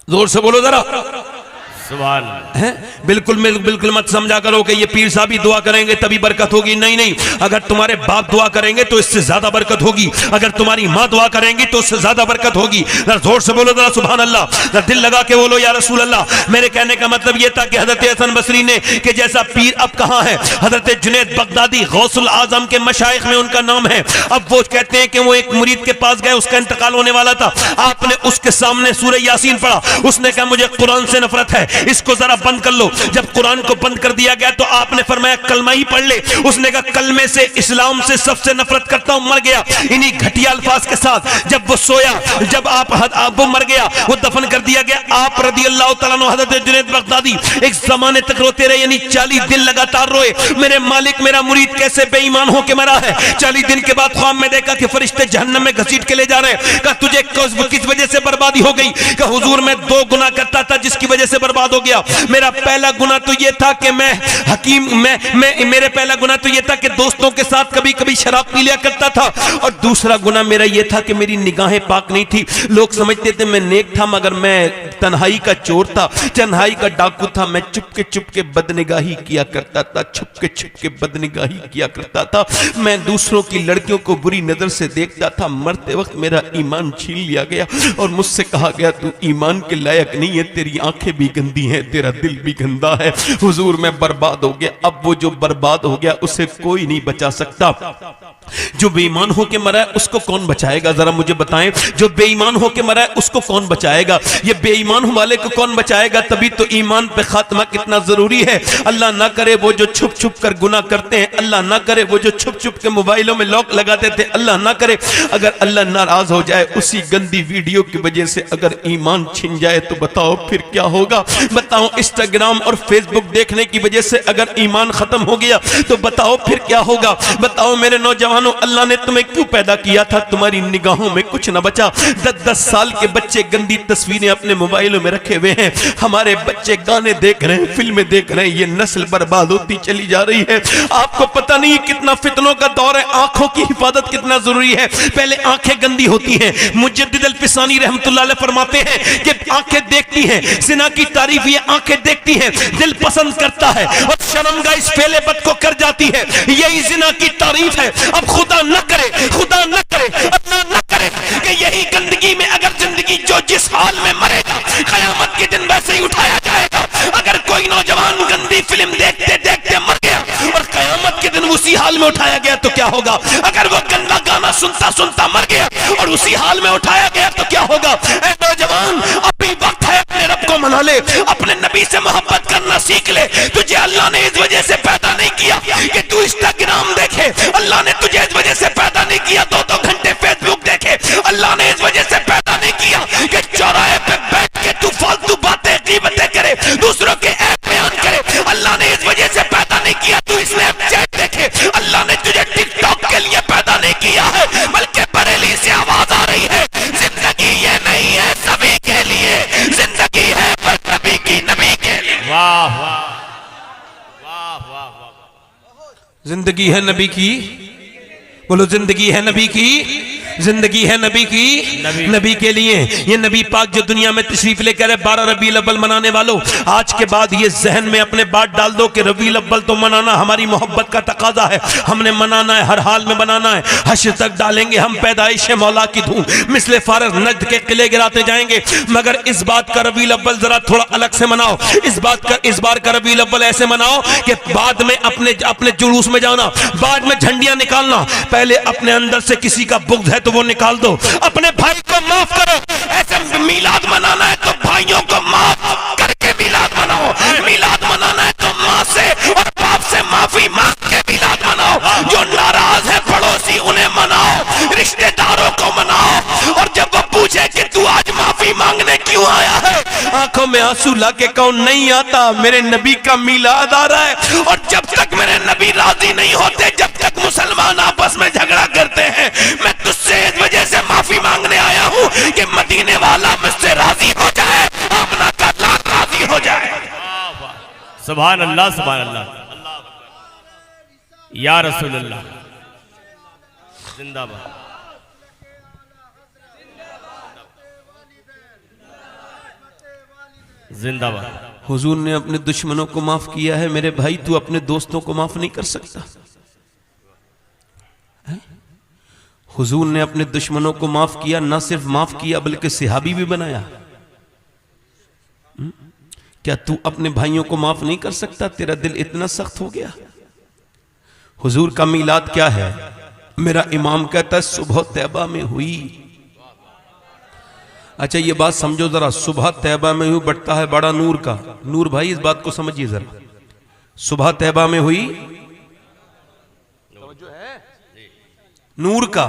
Speaker 2: जोर से बोलो जरा
Speaker 3: सुभान।
Speaker 2: है बिल्कुल बिल्कुल मत समझा करो कि ये पीर साहब ही दुआ करेंगे तभी बरकत होगी। नहीं नहीं, अगर तुम्हारे बाप दुआ करेंगे तो इससे ज्यादा बरकत होगी, अगर तुम्हारी माँ दुआ करेंगी तो उससे ज्यादा बरकत होगी। जरा जोर से बोलो जरा सुभान अल्लाह, जरा दिल लगा के बोलो या रसूल अल्लाह। मेरे कहने का मतलब ये था कि हजरत हसन बसरी ने कि जैसा पीर अब कहाँ है, हजरत जुनैद बगदादी गौसुल आजम के मशाइख में उनका नाम है। अब वो कहते हैं कि वो एक मुरीद के पास गए, उसका इंतकाल होने वाला था, आपने उसके सामने सूरह यासीन पढ़ा, उसने कहा मुझे कुरान से नफरत है,
Speaker 1: इसको जरा बंद कर लो। जब कुरान को बंद कर दिया गया तो आपने फरमाया कलमा ही पढ़ ले। उसने कहा कलमे से, इस्लाम से सबसे नफरत करता हूं, मर गया। इन्हीं घटिया अल्फाज के साथ जब वो सोया, जब आप वो मर गया, वो दफन कर दिया गया। आप रदी अल्लाह तआला अन्हु हज़रत जुनैद बगदादी एक जमाने तक रोते रहे, यानी 40 दिन लगातार रोए, मेरे मालिक मेरा मुरीद कैसे बेईमान होके मरा है। 40 दिन के बाद ख्वाब में देखा कि फरिश्ते जहन्नम में घसीट के ले जा रहे हैं। कहा तुझे किस वजह से बर्बादी हो गई? कहा हुजूर मैं 2 गुनाह करता था जिसकी वजह से बर्बाद हो गया। मेरा पहला गुनाह तो यह था कि मेरे पहला गुनाह तो यह था कि दोस्तों के साथ कभी कभी शराब पी लिया करता था, और दूसरा गुनाह मेरा यह था कि मेरी निगाहें पाक नहीं थी। लोग समझते थे मैं नेक था, मगर मैं तन्हाई का चोर था, तन्हाई का डाकू था। मैं चुपके बदनिगाही किया करता था, चुपके बदनिगाही किया करता था। मैं दूसरों की लड़कियों को बुरी नजर से देखता था। मरते वक्त मेरा ईमान छीन लिया गया और मुझसे कहा गया तू ईमान के लायक नहीं है, तेरी आंखें भी गंदी हैं, तेरा दिल भी गंदा है। हुजूर मैं बर्बाद हो गया। अब वो जो बर्बाद हो गया उसे कोई नहीं बचा सकता। जो बेईमान होके मरा है उसको कौन बचाएगा? जरा मुझे बताएं, जो बेईमान होके मरा है उसको कौन बचाएगा? ये बेईमान वाले को कौन बचाएगा? तभी तो ईमान पे खात्मा कितना जरूरी है। अल्लाह ना करे वो जो छुप छुप कर गुनाह करते हैं, अल्लाह ना करे वो जो छुप छुप के मोबाइलों में लॉक लगाते थे, अल्लाह ना करे अगर अल्लाह नाराज हो जाए उसी गंदी वीडियो की वजह से अगर ईमान छिन जाए तो बताओ फिर क्या होगा? बताओ इंस्टाग्राम और फेसबुक देखने की वजह से अगर ईमान खत्म हो गया तो बताओ फिर क्या होगा? बताओ मेरे नौजवानों, अल्लाह ने तुम्हें क्यों पैदा किया था? तुम्हारी निगाहों में कुछ न बचा। 10-10 साल के बच्चे गंदी तस्वीरें अपने मोबाइलों में रखे हुए हैं। हमारे बच्चे गाने देख रहे हैं, फिल्में देख रहे हैं। ये नस्ल बर्बाद होती चली जा रही है। आपको पता नहीं कितना फितनों का दौर है। आंखों की हिफाजत कितना जरूरी है। पहले आंखें गंदी होती हैं। मुजद्दिद अल-फिसानी रहमतुल्लाह अलैह फरमाते हैं कि आंखें देखती हैं, जिना की तारीफ ये आंखें देखती हैं, दिल पसंद करता है और शर्मगाह इस फेले बद को कर जाती है। यही जिना की तारीफ है। अब खुदा न करे, अल्लाह न करे कि यही गंदगी में अगर जिंदगी जो जिस हाल में मरेगा कयामत के दिन वैसे ही उठाया जाएगा। अगर कोई नौजवान गंदी फिल्म देखते देखते मर गया और कयामत के दिन उसी हाल में उठाया गया तो क्या होगा? अगर वो गंदा गाना सुनता सुनता मर गया और उसी हाल में उठाया गया तो क्या होगा? ऐ नौजवान, अभी वक्त है, अपने रब को मना ले, अपने नबी से मोहब्बत करना सीख ले। तुझे अल्लाह ने इस वजह से पैदा नहीं किया कि तू इंस्टाग्राम देखे। अल्लाह ने तुझे इस वजह से पैदा नहीं किया 2-2 घंटे फेसबुक देखे। अल्लाह ने इस वजह से पैदा नहीं किया कि चौराहे पे बैठ के तू फालतू बातें गीबतें करे, दूसरों के ऐब बयान करे। अल्लाह ने इस वजह से पैदा नहीं किया तू स्नैपचैट देखे। अल्लाह ने तुझे टिकटॉक के लिए पैदा नहीं किया है, बल्कि बरेली से आवाज आ रही है, जिंदगी ये नहीं है सभी के लिए, जिंदगी है पर नबी की, नबी के लिए।
Speaker 3: वाह वाह वाह वाह वाह।
Speaker 1: जिंदगी है नबी की, बोलो जिंदगी है नबी की, जिंदगी है नबी की, नबी के लिए। ये नबी पाक जो दुनिया में तशरीफ लेकर है, 12 रबीउल अव्वल मनाने वालों, आज के बाद ये जहन में अपने बात डाल दो कि रबीउल अव्वल तो मनाना हमारी मोहब्बत का तकाजा है। हमने मनाना है, हर हाल में मनाना है। हश्र तक डालेंगे हम पैदाइश मौला की धूम, मिसले फारग नजद के किले गिराते जाएंगे। मगर इस बात का रबीउल अव्वल जरा थोड़ा अलग से मनाओ। इस बार का रबीउल अव्वल ऐसे मनाओ कि बाद में अपने जुलूस में जाना, बाद में झंडियां निकालना। पहले अपने अंदर से किसी का बुग़्ज़ है तो वो निकाल दो, अपने भाई को माफ करो। ऐसे मीलाद मनाना है तो भाइयों को माफ करके मीलाद मनाओ। मीलाद मनाना है तो माँ से और बाप से माफी मांग के मीलाद मनाओ। जो नाराज है पड़ोसी उन्हें मनाओ, रिश्तेदारों को मनाओ। और जब वो पूछे कि तू आज माफी मांगने क्यों आया है, आंखों में आंसू लाके कौन नहीं आता, मेरे नबी का मीलाद आ रहा है। और जब तक मेरे नबी राजी नहीं होते, जब तक मुसलमान आपस में झगड़ा करते हैं, मैं तुझसे इस वजह से माफी मांगने आया हूं कि मदीने वाला मुझसे राजी हो जाए, आमना का लाल राजी हो जाए।
Speaker 3: सुभान अल्लाह, सुभान अल्लाह, या रसूल अल्लाह, जिंदाबाद। जिंदाबाद।
Speaker 2: हुजूर ने अपने दुश्मनों को माफ किया है, मेरे भाई तू अपने दोस्तों को माफ नहीं कर सकता? हुजूर ने अपने दुश्मनों को माफ किया, ना सिर्फ माफ किया बल्कि सहाबी भी बनाया। क्या तू अपने भाइयों को माफ नहीं कर सकता? तेरा दिल इतना सख्त हो गया? हुजूर का मीलाद क्या है? मेरा इमाम कहता है सुबह तैबा में हुई। अच्छा ये बात समझो जरा, सुबह तैबा में हुई बढ़ता है बड़ा नूर का। नूर भाई इस बात को समझिए जरा, सुबह तैबा में हुई नूर का,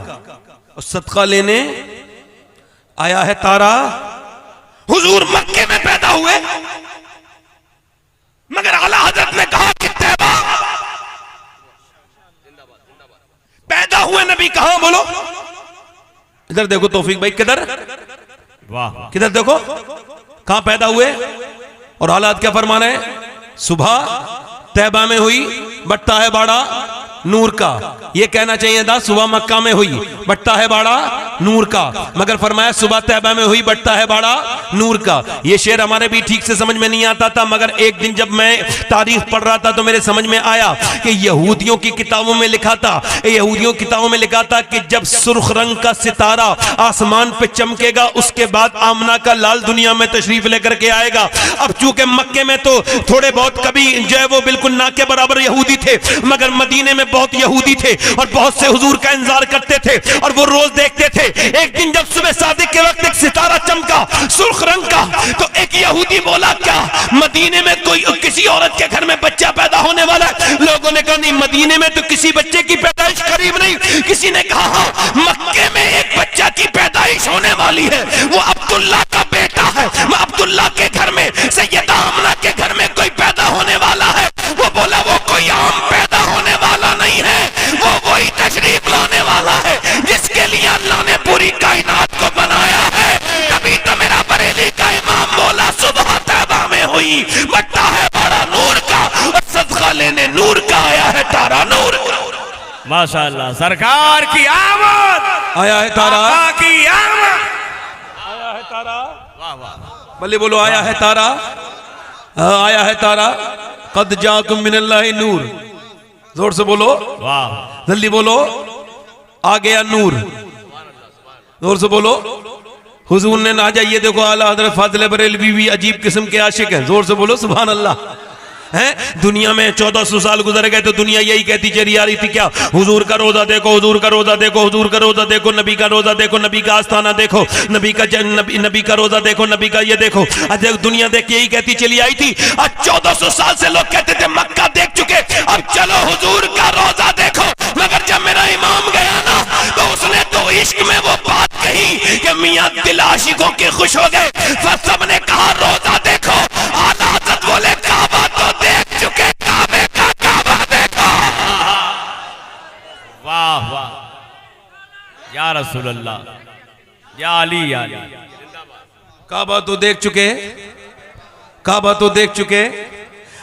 Speaker 2: और सदका लेने आया है तारा।
Speaker 1: हुजूर मक्के में पैदा हुए, मगर आला हजरत ने कहा कि तैबा पैदा हुए नबी कहां, बोलो
Speaker 2: इधर देखो तौफीक भाई, किधर
Speaker 3: वाह
Speaker 2: किधर देखो, कहां पैदा हुए और हालात क्या फरमा रहे हैं। सुबह तैबा में हुई बढ़ता है बाड़ा नूर का, ये कहना चाहिए था सुबह मक्का में हुई बढ़ता है बाड़ा नूर का, मगर फरमाया सुबह तैबा में हुई बढ़ता है बाड़ा नूर का। ये शेर हमारे भी ठीक से समझ में नहीं आता था, मगर एक दिन जब मैं तारीख पढ़ रहा था तो मेरे समझ में आया कि यहूदियों की किताबों में लिखा था, यहूदियों की किताबों में लिखा था कि जब सुर्ख रंग का सितारा आसमान पे चमकेगा उसके बाद आमना का लाल दुनिया में तशरीफ लेकर के आएगा। अब चूंकि मक्के में तो थोड़े बहुत कभी जो है वो बिल्कुल ना के बराबर यहूदी थे, मगर मदीने में बहुत यहूदी थे और बहुत से हुजूर का इंतजार करते थे और वो रोज देखते थे। एक दिन जब सुबह सादिक के वक्त एक सितारा चमका सुर्ख रंग का, तो एक यहूदी बोला क्या मदीने में कोई किसी औरत के घर में बच्चा पैदा होने वाला है? लोगों ने कहा नहीं, मदीने में तो किसी बच्चे की पैदाइश करीब नहीं। किसी ने कहा हाँ, मक्के में एक बच्चा की पैदाइश होने वाली है, वो अब्दुल्ला का बेटा है, वो अब्दुल्ला के घर में सैयदा आमना के घर में कोई पैदा होने वाला है। वो बोला वो कोई आम पैदा होने वाला नहीं है, वो वही तशरीफ लाने वाला है जिसके लिए अल्लाह ने पूरी कायनात को बनाया है। तभी तो मेरा बरेली का इमाम बोला सुबह तैबा में हुई बढ़ता है बड़ा नूर का, और सदका लेने नूर का आया है तारा नूर।
Speaker 3: माशाअल्लाह, सरकार की आमद,
Speaker 2: आया है तारा,
Speaker 3: आका की आमद,
Speaker 2: आया है तारा,
Speaker 3: वाह वाह,
Speaker 2: भले बोलो आया है तारा, आया है तारा। कद जाकुम मिनल्लाहि नूर, जोर से बोलो,
Speaker 3: वाह,
Speaker 2: जल्दी बोलो, आ गया नूर, जोर से बोलो। हुजूर ने ना जाइए देखो आला हज़रत फाज़िल बरेलवी भी अजीब किस्म के आशिक हैं, जोर से बोलो सुभान अल्लाह। हैं दुनिया में 1400 साल गुजर गए तो दुनिया यही कहती चली आ रही थी क्या, हुजूर का रोजा देखो, हुजूर का रोजा देखो, हुजूर का रोजा देखो, नबी का रोजा देखो, नबी का आस्थाना देखो, नबी का नबी का रोजा देखो, नबी का ये देखो। दुनिया देख यही कहती चली आई थी। आज 1400 साल से लोग कहते थे मक्का देख चुके, अब चलो हुजूर का रोजा देखो। मगर जब मेरा इमाम गया ना तो उसने तो इश्क में वो बात कही कि मियां दिल आशिकों के खुश हो गए। फिर सबने कहा रोजा देखो, आला हज़रत बोले काबा तो देख चुके, काबे का काबा देखो।
Speaker 3: वाह वाह, या रसूल अल्लाह, या अली, या अली।
Speaker 2: काबा तो देख चुके, काबा तो देख चुके।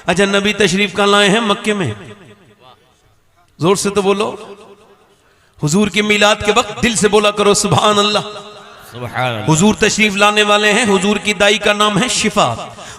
Speaker 2: अच्छा नबी तशरीफ कहाँ लाए हैं? मक्के में। जोर से तो बोलो, हुजूर की मिलाद के वक्त दिल से बोला करो सुभान अल्लाह।
Speaker 3: सुभान अल्लाह।
Speaker 2: हुजूर तशरीफ लाने वाले हैं, हुजूर की दाई का नाम है शिफा।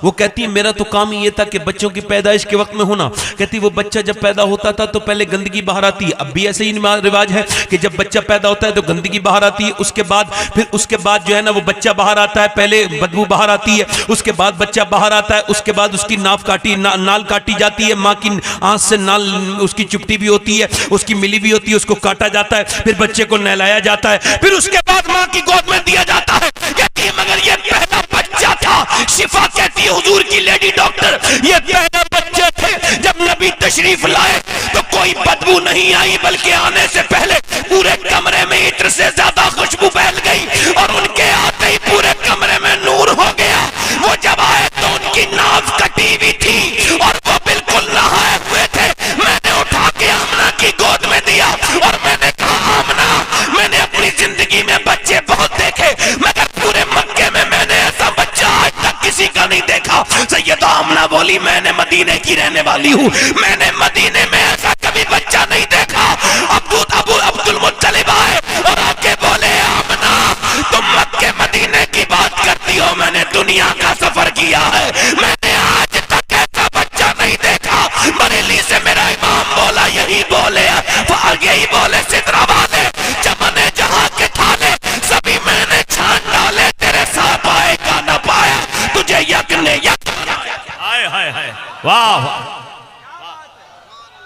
Speaker 2: वो कहती है मेरा तो काम ही ये था कि बच्चों की पैदाइश के वक्त में होना। कहती वो बच्चा जब पैदा होता था तो पहले गंदगी बाहर आती है, अब भी ऐसे ही रिवाज है कि जब बच्चा पैदा होता है तो गंदगी बाहर आती है, उसके बाद फिर उसके बाद जो है ना वो बच्चा बाहर आता है, पहले बदबू बाहर आती है, उसके बाद बच्चा बाहर आता है, उसके बाद उसकी नाल काटी जाती है, माँ की आंख से नाल उसकी चुपटी भी होती है, उसकी मिली भी होती है, उसको काटा जाता है, फिर बच्चे को नहलाया जाता है, फिर उसके बाद माँ की गोद में दिया जाता है। कहती है मगर ये पहला बच्चा था। शिफा कहती है हुजूर की लेडी डॉक्टर, ये पहले बच्चे थे जब नबी तशरीफ लाए तो कोई बदबू नहीं आई, बल्कि आने से पहले पूरे कमरे में इत्र से ज्यादा खुशबू फैल गई और उनके आते ही पूरे कमरे में नूर हो गया। वो जब आए तो उनकी नाव कटी हुई थी और वो बिल्कुल नहाए हुए थे। मैंने उठा के आमना की गोद में दिया और मैंने कहा आमना, मैंने अपनी जिंदगी में बच्चे बहुत देखे मगर पूरे मक्के में मैंने ऐसा बच्चा आज तक किसी का नहीं देखा। सैयदा आमना बोली मैंने मदीने की रहने वाली हूँ, मैंने मदीने में ऐसा कभी बच्चा नहीं देखा। अब्दुल मुत्तलिब आए और आके बोले आमना तुम मक्के मदीने की बात करती हो, मैंने दुनिया का सफर किया है, मैंने आज तक ऐसा बच्चा नहीं देखा। बरेली से मेरा इमाम बोला यही बोले, आगे ही बोले सिदरा वाले चमने जहाँ के थाले सभी मैंने छान डाले, तेरे साथ आएगा न पाया तुझे यक ने यक।
Speaker 3: हाय हाय हाय, वाह वाह,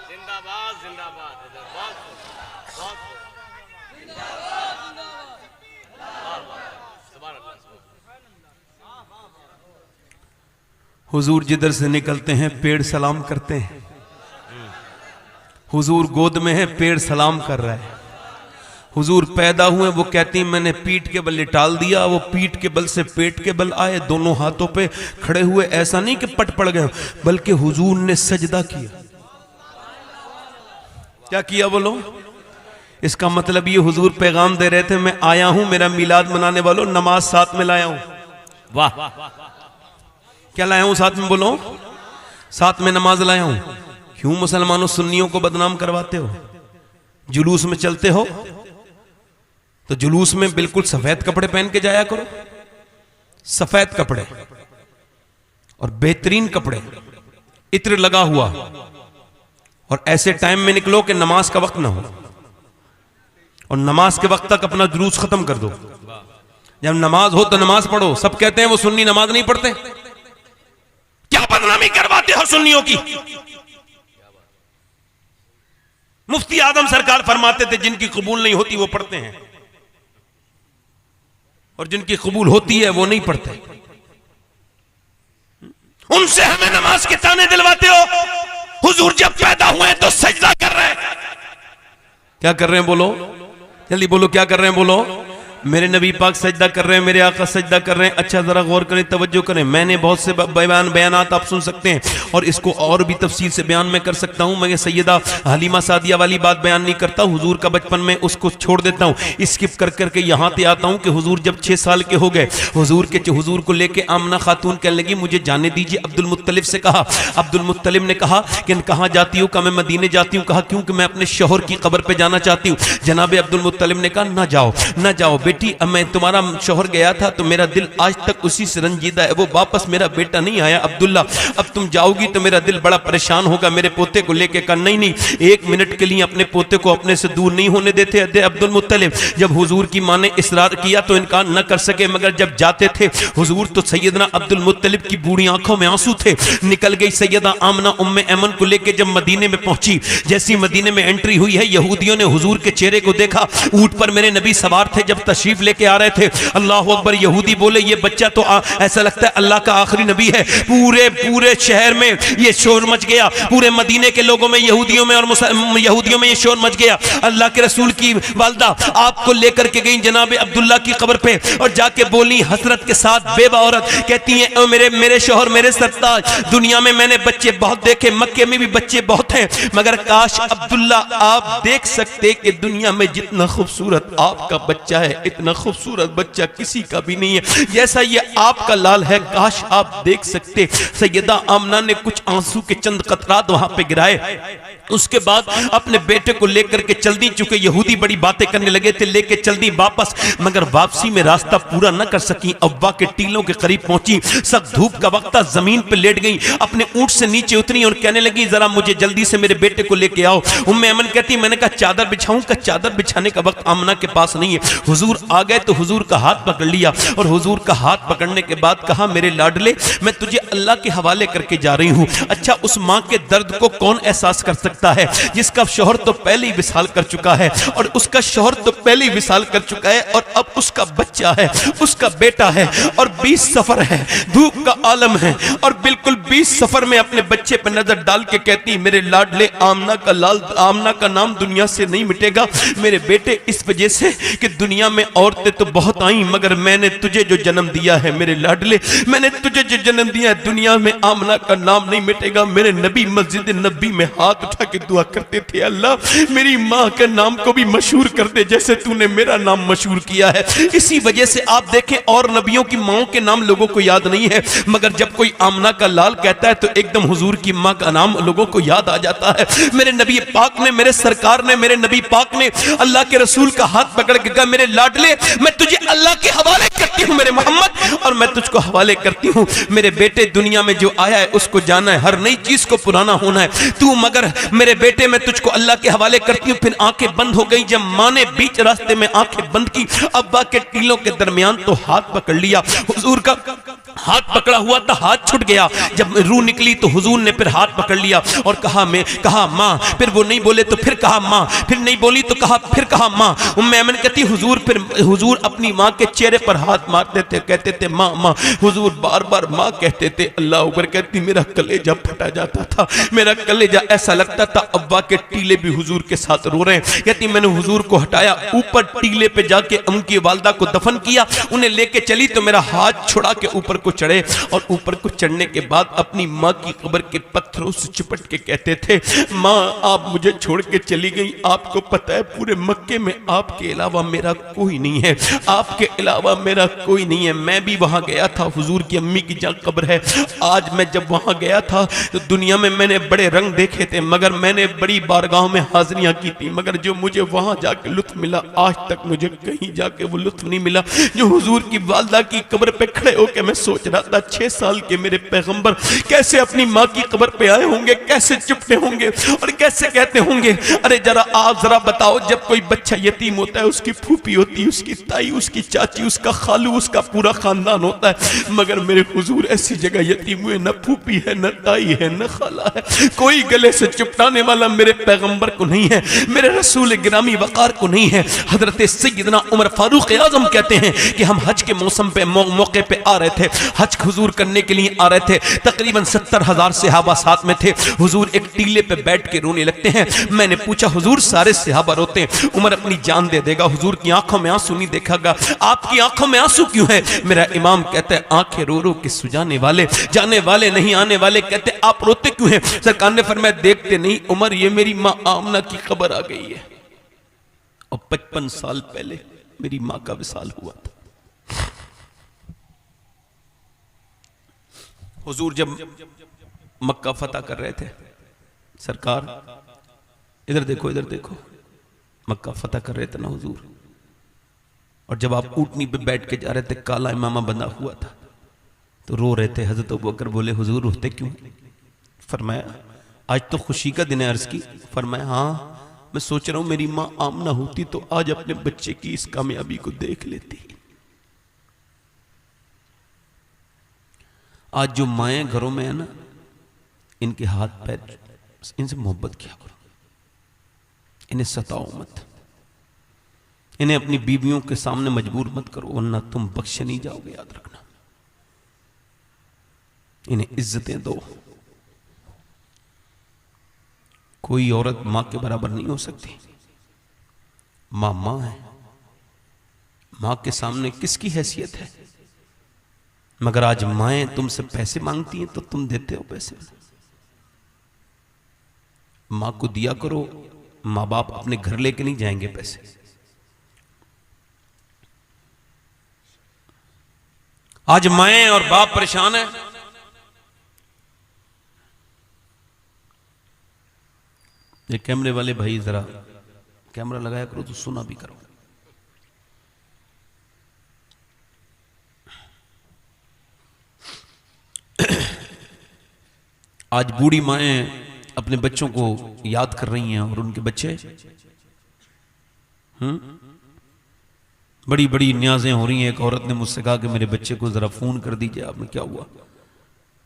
Speaker 3: जिंदाबाद जिंदाबाद,
Speaker 2: हुजूर जिधर से निकलते हैं पेड़ सलाम करते हैं। हुजूर गोद में है, पेड़ सलाम कर रहा है। हुजूर पैदा हुए, वो कहती मैंने पीठ के बल लिटाल दिया, वो पीठ के बल से पेट के बल आए, दोनों हाथों पे खड़े हुए। ऐसा नहीं कि पट पड़ गए, बल्कि हुजूर ने सजदा किया। क्या किया बोलो? इसका मतलब ये हुजूर पैगाम दे रहे थे, मैं आया हूं, मेरा मिलाद मनाने वालों, नमाज साथ में लाया हूं।
Speaker 3: वाह,
Speaker 2: क्या लाया हूं साथ में बोलो? साथ में नमाज लाया हूं। क्यों मुसलमानों सुन्नियों को बदनाम करवाते हो? जुलूस में चलते हो तो जुलूस में बिल्कुल सफेद कपड़े पहन के जाया करो, सफेद कपड़े और बेहतरीन कपड़े, इत्र लगा हुआ, और ऐसे टाइम में निकलो कि नमाज का वक्त ना हो, और नमाज के वक्त तक अपना जुलूस खत्म कर दो। जब नमाज हो तो नमाज पढ़ो। सब कहते हैं वो सुन्नी नमाज नहीं पढ़ते। क्या बदनामी करवाते हो सुन्नियों की? मुफ्ती आदम सरकार फरमाते थे जिनकी कबूल नहीं होती वो पढ़ते हैं, और जिनकी कबूल होती है वो नहीं पढ़ते। उनसे हमें नमाज के ताने दिलवाते हो। हुजूर जब पैदा हुए तो सजदा कर रहे हैं। क्या कर रहे हैं बोलो? जल्दी बोलो, क्या कर रहे हैं बोलो? मेरे नबी पाक सजदा कर रहे हैं, मेरे आका सजदा कर रहे हैं। अच्छा जरा गौर करें, तवज्जो करें। मैंने बहुत से बयानात आप सुन सकते हैं, और इसको और भी तफसील से बयान में कर सकता हूं। मैं सैयदा हलीमा सादिया वाली बात बयान नहीं करता, हुजूर का बचपन में उसको छोड़ देता हूं, स्किप कर करके यहां पे आता हूं कि हुजूर जब 6 साल के हो गए, हुजूर को लेके आमना खातून कहने लगी मुझे जाने दीजिए। अब्दुल मुत्तलिब से कहा, अब्दुल मुत्तलिब ने कहा कि कहां जाती हूं? कहा मैं मदीने जाती हूं। कहा क्यों? कि मैं अपने शौहर की कब्र पे जाना चाहती हूं। जनाब अब्दुल मुत्तलिब ने कहा ना जाओ, ना जाओ बेटी, मैं तुम्हारा शौहर गया था तो मेरा दिल आज तक उसी से रंजीदा है, वो वापस मेरा बेटा नहीं आया। अब्दुल्ला अब तुम जाओगी तो मेरा दिल बड़ा परेशान होगा। मेरे पोते को लेके कहा नहीं नहीं, 1 मिनट के लिए अपने पोते को अपने से दूर नहीं होने देते अब्दुल मुत्तलिब। जब हुजूर की मां ने इसरार किया तो इनकार न कर सके, मगर जब जाते थे हुजूर तो सैयदना अब्दुल मुत्तलिब की बूढ़ी आंखों में आंसू थे। निकल गई सैयदा आमना उम्मे ऐमन को लेके जब मदीने में पहुंची, जैसी मदीने में एंट्री हुई है, यहूदियों ने हुजूर के चेहरे को देखा। ऊंट पर मेरे नबी सवार थे, जब तशरीफ लेके आ रहे थे, अल्लाह अकबर। यहूदी बोले ये बच्चा तो ऐसा लगता है अल्लाह का आखिरी नबी है। पूरे शहर में ये शोर मच गया, पूरे मदीने के लोगों में, यहूदियों में और यहूदियों में ये शोर मच गया। अल्लाह के रसूल की वालदा आपको लेकर के गई जनाब अब्दुल्ला की कब्र पे, और जाके बोली हसरत के साथ, बेवा औरत कहती है मेरे शौहर, मेरे सरताज, दुनिया में मैंने बच्चे बहुत देखे, मक्के में भी बच्चे बहुत हैं, मगर काश अब्दुल्ला आप देख सकते कि दुनिया में जितना खूबसूरत आपका बच्चा है, इतना खूबसूरत बच्चा किसी का भी नहीं है। जैसा ये आपका लाल है, काश आप देख सकते। सैयदा आमना ने कुछ आंसू के चंद कतरात वहां पे गिराए। उसके बाद अपने बेटे को लेकर के चल दी, चूंकि यहूदी बड़ी बातें करने लगे थे, लेके चल दी वापस, मगर वापसी में रास्ता पूरा न कर सकी। अब्बा के टीलों के करीब पहुंची, सख्त धूप का वक्त था, जमीन पे लेट गई, अपने ऊंट से नीचे उतरी और कहने लगी जरा मुझे जल्दी से मेरे बेटे को लेके आओ। उम्मे ऐमन कहती मैंने कहा चादर बिछाऊं? का चादर बिछाने का वक्त आमना के पास नहीं है। हुजूर आ गए तो हुजूर का हाथ पकड़ लिया, और हुजूर का हाथ पकड़ने के बाद कहा मेरे लाडले, मैं तुझे अल्लाह के हवाले करके जा रही हूं। अच्छा उस मां के दर्द को कौन एहसास कर सकता है जिसका शौहर तो पहले ही विसाल कर चुका है, और उसका शौहर तो पहले ही विसाल कर चुका है, और अब उसका बच्चा है, उसका बेटा है, और 20 सफर है, धूप का आलम है, और बिल्कुल 20 सफर में अपने बच्चे पर नजर डाल के कहती मेरे लाडले, आमना का नाम दुनिया से नहीं मिटेगा मेरे बेटे, इस वजह से कि दुनिया में औरतें तो बहुत आई, मगर मैंने तुझे जो जन्म दिया है मेरे लाडले, मैंने तुझे जो जन्म दिया है, दुनिया में आमना का नाम नहीं मिटेगा। मेरे नबी मस्जिद नबी में हाथ उठा के दुआ करते थे, अल्लाह मेरी माँ के नाम को भी मशहूर कर दे जैसे तूने मेरा नाम मशहूर किया है। इसी वजह से आप देखें और नबियों की माओं के नाम लोगों को याद नहीं है, मगर जब कोई आमना का लाल कहता है तो एकदम हुजूर की माँ का नाम लोगों को याद आ जाता है। मेरे नबी पाक ने, मेरे सरकार ने, मेरे नबी पाक ने अल्लाह के रसूल का हाथ पकड़ के कहा मेरे लाडले, मैं तुझे अल्लाह के हवाले करती हूँ मेरे मोहम्मद, और मैं तुझको हवाले करती हूँ मेरे बेटे, दुनिया में जो आया है उसको जाना है, हर नई चीज को पुराना होना है तू, मगर मेरे बेटे मैं तुझको अल्लाह के हवाले करती हूँ। फिर आंखें बंद हो गई, जब माँ ने बीच रास्ते में आंखें बंद की, अब्बा के टीलों के दरमियान तो हाथ पकड़ लिया। हुजूर का
Speaker 3: हाथ पकड़ा हुआ था, हाथ छूट गया। जब रूह निकली तो हुजूर ने फिर हाथ पकड़ लिया और कहा माँ। फिर वो नहीं बोले तो फिर कहा माँ, फिर नहीं बोली तो फिर कहा माँ। उम्मे ऐमन कहती हुजूर, फिर हुजूर अपनी माँ के चेहरे पर हाथ मारते थे, कहते थे माँ माँ। हुजूर बार बार माँ कहते थे। अल्लाह अकबर। कहती मेरा कलेजा फटा जाता था, मेरा कलेजा ऐसा लगता था अब्बा के टीले भी हुजूर के साथ रो रहे हैं। कहती मैंने हुजूर को हटाया, ऊपर टीले पे जाके उनकी वालदा को दफन किया, उन्हें लेके चली तो मेरा हाथ छुड़ा के ऊपर को चढ़े और ऊपर को चढ़ने के बाद अपनी माँ की कब्र के पत्थरों से चिपट के कहते थे माँ आप मुझे छोड़ के चली गई, आपको पता है पूरे मक्के में आपके अलावा मेरा कोई नहीं है, आपके अलावा मेरा कोई नहीं है। मैं भी वहां गया था, हुजूर की अम्मी की जहाँ कब्र है। आज मैं जब वहां गया था तो दुनिया में मैंने बड़े रंग देखे थे, मगर मैंने बड़ी बारगाहों में हाजिरियां की थी, मगर जो मुझे वहां जाके लुत्फ मिला आज तक मुझे कहीं जाके वो लुत्फ नहीं मिला जो हुजूर की वालदा की कब्र पे खड़े होकर मैं सोच रहा था 6 साल के मेरे पैगंबर कैसे अपनी माँ की कब्र पे आए होंगे, कैसे चुपते होंगे और कैसे कहते होंगे। अरे जरा आप जरा बताओ, जब कोई बच्चा यतीम होता है उसकी फूफी होती है, उसकी ताई, उसकी चाची, उसका खालू, उसका पूरा खानदान होता है, मगर मेरे हुजूर ऐसी जगह यतीम हुए, न फूफी है, न ताई है, न खाला है, कोई गले से चिपटाने वाला मेरे पैगंबर को नहीं है, मेरे रसूल गिरामी वकार को नहीं है। हजरत सैयदना उमर फारूक आजम कहते हैं कि हम हज के मौसम पे मौके पे आ रहे थे, हज हुजूर करने के लिए आ रहे थे। तकरीबन 70,000 सहाबा साथ में थे। हुजूर एक टीले पे बैठ के रोने लगते हैं। मैंने पूछा हुजूर सारे सहाबा रोते हैं, उमर अपनी जान दे देगा, हुजूर की आंखों में आंसू नहीं देखागा, आपकी आंखों में आंसू क्यों है? मेरा इमाम कहता है आंखें रो रो के सुजाने वाले, जाने वाले नहीं आने वाले। कहते आप रोते क्यों हैं? सरकार ने फरमाया देखते नहीं उमर, ये मेरी माँ आमना की खबर आ गई है और 55 साल पहले मेरी माँ का विसाल हुआ था। हुजूर जब मक्का फतह कर रहे थे, सरकार इधर देखो, इधर देखो, मक्का फतह कर रहे थे ना हुजूर, और जब आप ऊंटनी पे बैठ के जा रहे थे काला इमामा बंधा हुआ था तो रो रहे थे। हजरत अबू बकर बोले हुजूर रोते क्यों? फरमाया आज तो खुशी का दिन है। अर्ज की फरमाया हाँ मैं सोच रहा हूं मेरी माँ आमना होती तो आज अपने बच्चे की इस कामयाबी को देख लेती। आज जो माएँ घरों में है ना, इनके हाथ पैर, इनसे मोहब्बत किया करो, इन्हें सताओ मत, इन्हें अपनी बीवियों के सामने मजबूर मत करो, वरना तुम बख्शे नहीं जाओगे, याद रखना। इन्हें इज्जतें दो। कोई औरत मां के बराबर नहीं हो सकती। मां मां है, मां के सामने किसकी हैसियत है? मगर आज माएं तुमसे पैसे मांगती हैं तो तुम देते हो पैसे। मां को दिया करो, मां बाप अपने घर लेके नहीं जाएंगे पैसे। आज माएं और बाप परेशान है। ये कैमरे वाले भाई जरा कैमरा लगाया करो तो सुना भी करो। आज बूढ़ी माएं अपने बच्चों को याद कर रही हैं और उनके बच्चे बड़ी बड़ी न्याजें हो रही हैं। एक औरत ने मुझसे कहा कि मेरे बच्चे को जरा फोन कर दीजिए। आपने क्या हुआ?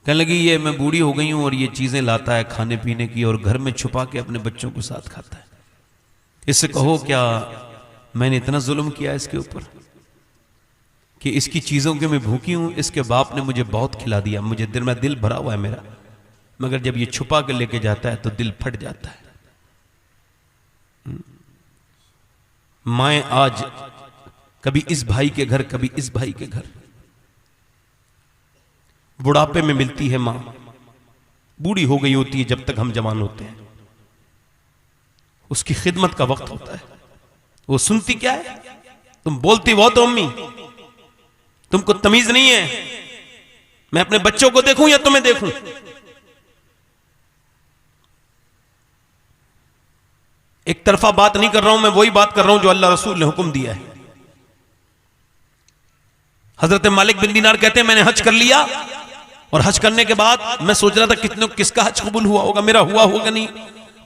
Speaker 3: कहने लगी ये मैं बूढ़ी हो गई हूं और ये चीजें लाता है खाने पीने की और घर में छुपा के अपने बच्चों के साथ खाता है। इससे कहो क्या मैंने इतना जुल्म किया इसके ऊपर कि इसकी चीजों के मैं भूखी हूं। इसके बाप ने मुझे बहुत खिला दिया, मुझे दिल भरा हुआ है मेरा, मगर जब ये छुपा के लेके जाता है तो दिल फट जाता है। माएं आज कभी इस भाई के घर, कभी इस भाई के घर, बुढ़ापे में मिलती है मां। बूढ़ी हो गई होती है जब तक हम जवान होते हैं, उसकी खिदमत का वक्त होता है। वो सुनती क्या है? तुम बोलती बहुत हो अम्मी, तुमको तमीज नहीं है। मैं अपने बच्चों को देखूं या तुम्हें देखूं? एक तरफा बात नहीं कर रहा हूं मैं, वही बात कर रहा हूं जो अल्लाह रसूल ने हुक्म दिया है। हजरत मालिक बिन दीनार कहते हैं मैंने हज कर लिया और हज करने के बाद मैं सोच रहा था किसका हज कबूल हुआ होगा, मेरा हुआ होगा नहीं।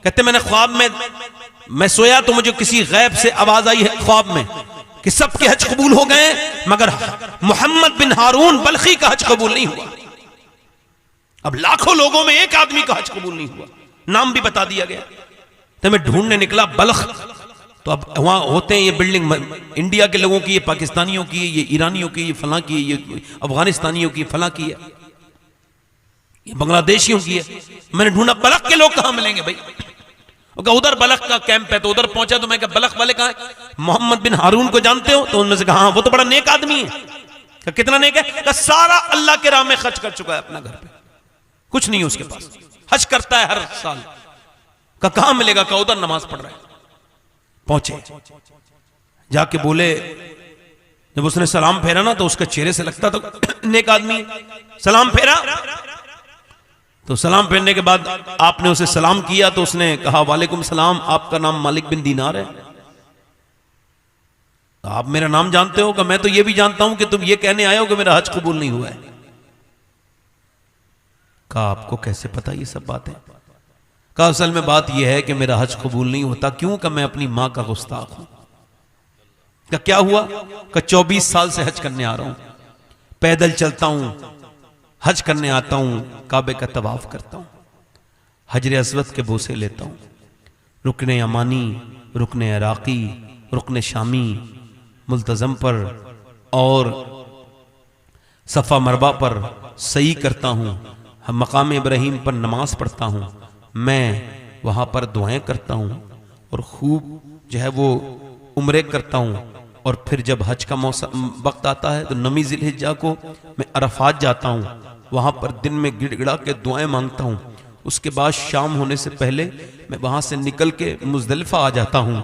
Speaker 3: कहते मैंने ख्वाब में मैं सोया तो मुझे किसी गैब से आवाज आई है ख्वाब में कि सबके हज कबूल हो गए, मगर मोहम्मद बिन हारून बल्खी का हज कबूल नहीं हुआ। अब लाखों लोगों में एक आदमी का हज कबूल नहीं हुआ, नाम भी बता दिया गया। तो मैं ढूंढने निकला बल्ख, तो अब वहां होते हैं ये बिल्डिंग इंडिया के लोगों की, ये पाकिस्तानियों की है, ये ईरानियों की, ये फलां की है, ये अफगानिस्तानियों की, फलां की है, ये बांग्लादेशियों की है। मैंने ढूंढा बल्ख के लोग कहां मिलेंगे भाई, उधर बल्ख का कैंप है। तो उधर पहुंचा तो मैं कहा बल्ख वाले कहां है? मोहम्मद बिन हारून को जानते हो? तो उनमें से कहा हाँ, वो तो बड़ा नेक आदमी है। कितना नेक है? कहा सारा अल्लाह के राह में खर्च कर चुका है अपना घर पे, कुछ नहीं है उसके पास, हज करता है हर साल। का कहां मिलेगा? का उधर नमाज पढ़ रहा है। पहुंचे, जाके बोले, जब उसने सलाम फेरा ना तो उसके चेहरे से लगता था नेक आदमी है। सलाम फेरा, तो सलाम फेरने के बाद आपने उसे सलाम किया तो उसने कहा वालेकुम सलाम, आपका नाम मालिक बिन दीनार है? तो आप मेरा नाम जानते हो? कि मैं तो ये भी जानता हूं कि तुम ये कहने आए हो कि मेरा हज कबूल नहीं हुआ है। कहा आपको कैसे पता ये सब बातें? कहा असल में बात यह है कि मेरा हज कबूल नहीं होता। क्यों? कि मैं अपनी मां का गुस्ताख हूं। का क्या हुआ? का 24 साल से हज करने आ रहा हूं, पैदल चलता हूं, हज करने आता हूं, काबे का तवाफ करता हूं, हजर अस्वद के बोसे लेता हूं, रुकने अमानी, रुकने इराकी, रुकने शामी, मुल्तजम पर और सफ़ा मरबा पर सही करता हूं, मकाम इब्राहीम पर नमाज पढ़ता हूं, मैं वहां पर दुआएं करता हूं और खूब जो है वो उम्रे करता हूं। और फिर जब हज का मौसम वक्त आता है तो नमी ज़िलहिज्जा को मैं अरफात जाता हूं, वहां पर दिन में गिड़गिड़ा के दुआएं मांगता हूं। उसके बाद शाम होने से पहले मैं वहां से निकल के मुज़दलिफा आ जाता हूं,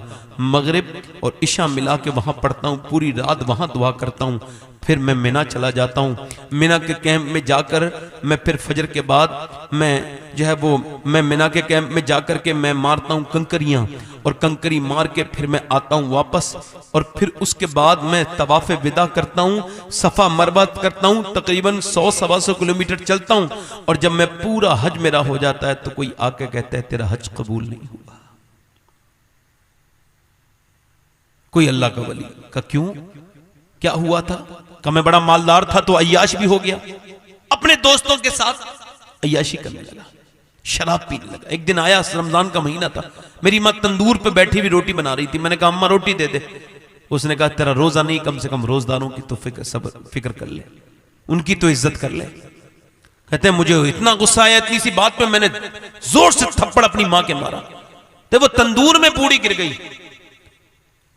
Speaker 3: मगरिब और इशा मिला के वहां पढ़ता हूं, पूरी रात वहां दुआ करता हूं। फिर मैं मिना चला जाता हूं, मिना के कैंप में जाकर मैं फिर फजर के बाद मैं जो है वो मैं मिना के कैंप में जाकर के मैं मारता हूं कंकरियां, और कंकरी मार के फिर मैं आता हूं वापस। और फिर उसके बाद मैं तवाफ़े विदा करता हूं, सफ़ा मरवा करता हूं, तकरीबन 100-125 किलोमीटर चलता हूं। और जब मैं पूरा हज मेरा हो जाता है तो कोई आके कहता है तेरा हज कबूल नहीं हुआ। कोई अल्लाह का वली का क्यों? क्या हुआ था? का मैं बड़ा मालदार था तो अय्याश भी हो गया, अपने दोस्तों के साथ अय्याशी करने लगा, शराब पीने लगा। एक दिन आया, रमजान का महीना था, मेरी माँ तंदूर पे बैठी हुई रोटी बना रही थी। मैंने कहा अम्मा रोटी दे दे। उसने कहा तेरा रोजा नहीं, कम से कम रोजदारों की तो फिक्र कर ले, उनकी तो इज्जत कर ले। कहते हैं मुझे इतना गुस्सा आया, इतनी सी बात पे मैंने जोर से थप्पड़ अपनी माँ के मारा, तो वो तंदूर में पूरी गिर गई।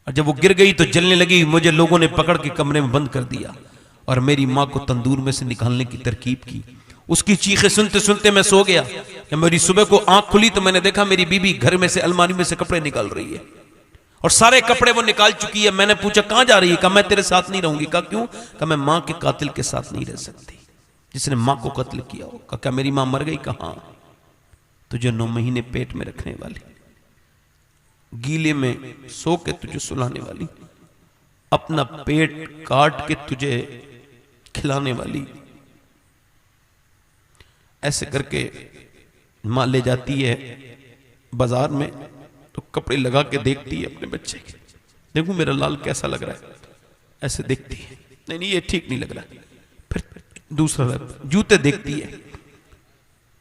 Speaker 3: और जब वो गिर गई तो जलने लगी, मुझे लोगों ने पकड़ के कमरे में बंद कर दिया और मेरी माँ को तंदूर में से निकालने की तरकीब की। उसकी चीखें सुनते सुनते मैं सो गया। कि मेरी सुबह को आंख खुली तो मैंने देखा मेरी बीबी घर में से अलमारी में से कपड़े निकाल रही है और सारे कपड़े वो निकाल चुकी है। मैंने पूछा कहां जा रही है? कहा मैं तेरे साथ नहीं रहूंगी। कहा क्यों? कहा मैं माँ के कातिल के साथ नहीं रह सकती, जिसने माँ को कत्ल किया हो। कहा क्या मेरी माँ मर गई? कहा तुझे 9 महीने पेट में रखने वाली, गीले में सो के तुझे सुलाने वाली, अपना पेट काट के तुझे खिलाने वाली, ऐसे करके मां ले जाती है बाजार में तो कपड़े लगा के देखती है अपने बच्चे के, देखो मेरा लाल कैसा लग रहा है, ऐसे देखती है, नहीं नहीं ये ठीक नहीं लग रहा। फिर दूसरा जूते देखती है,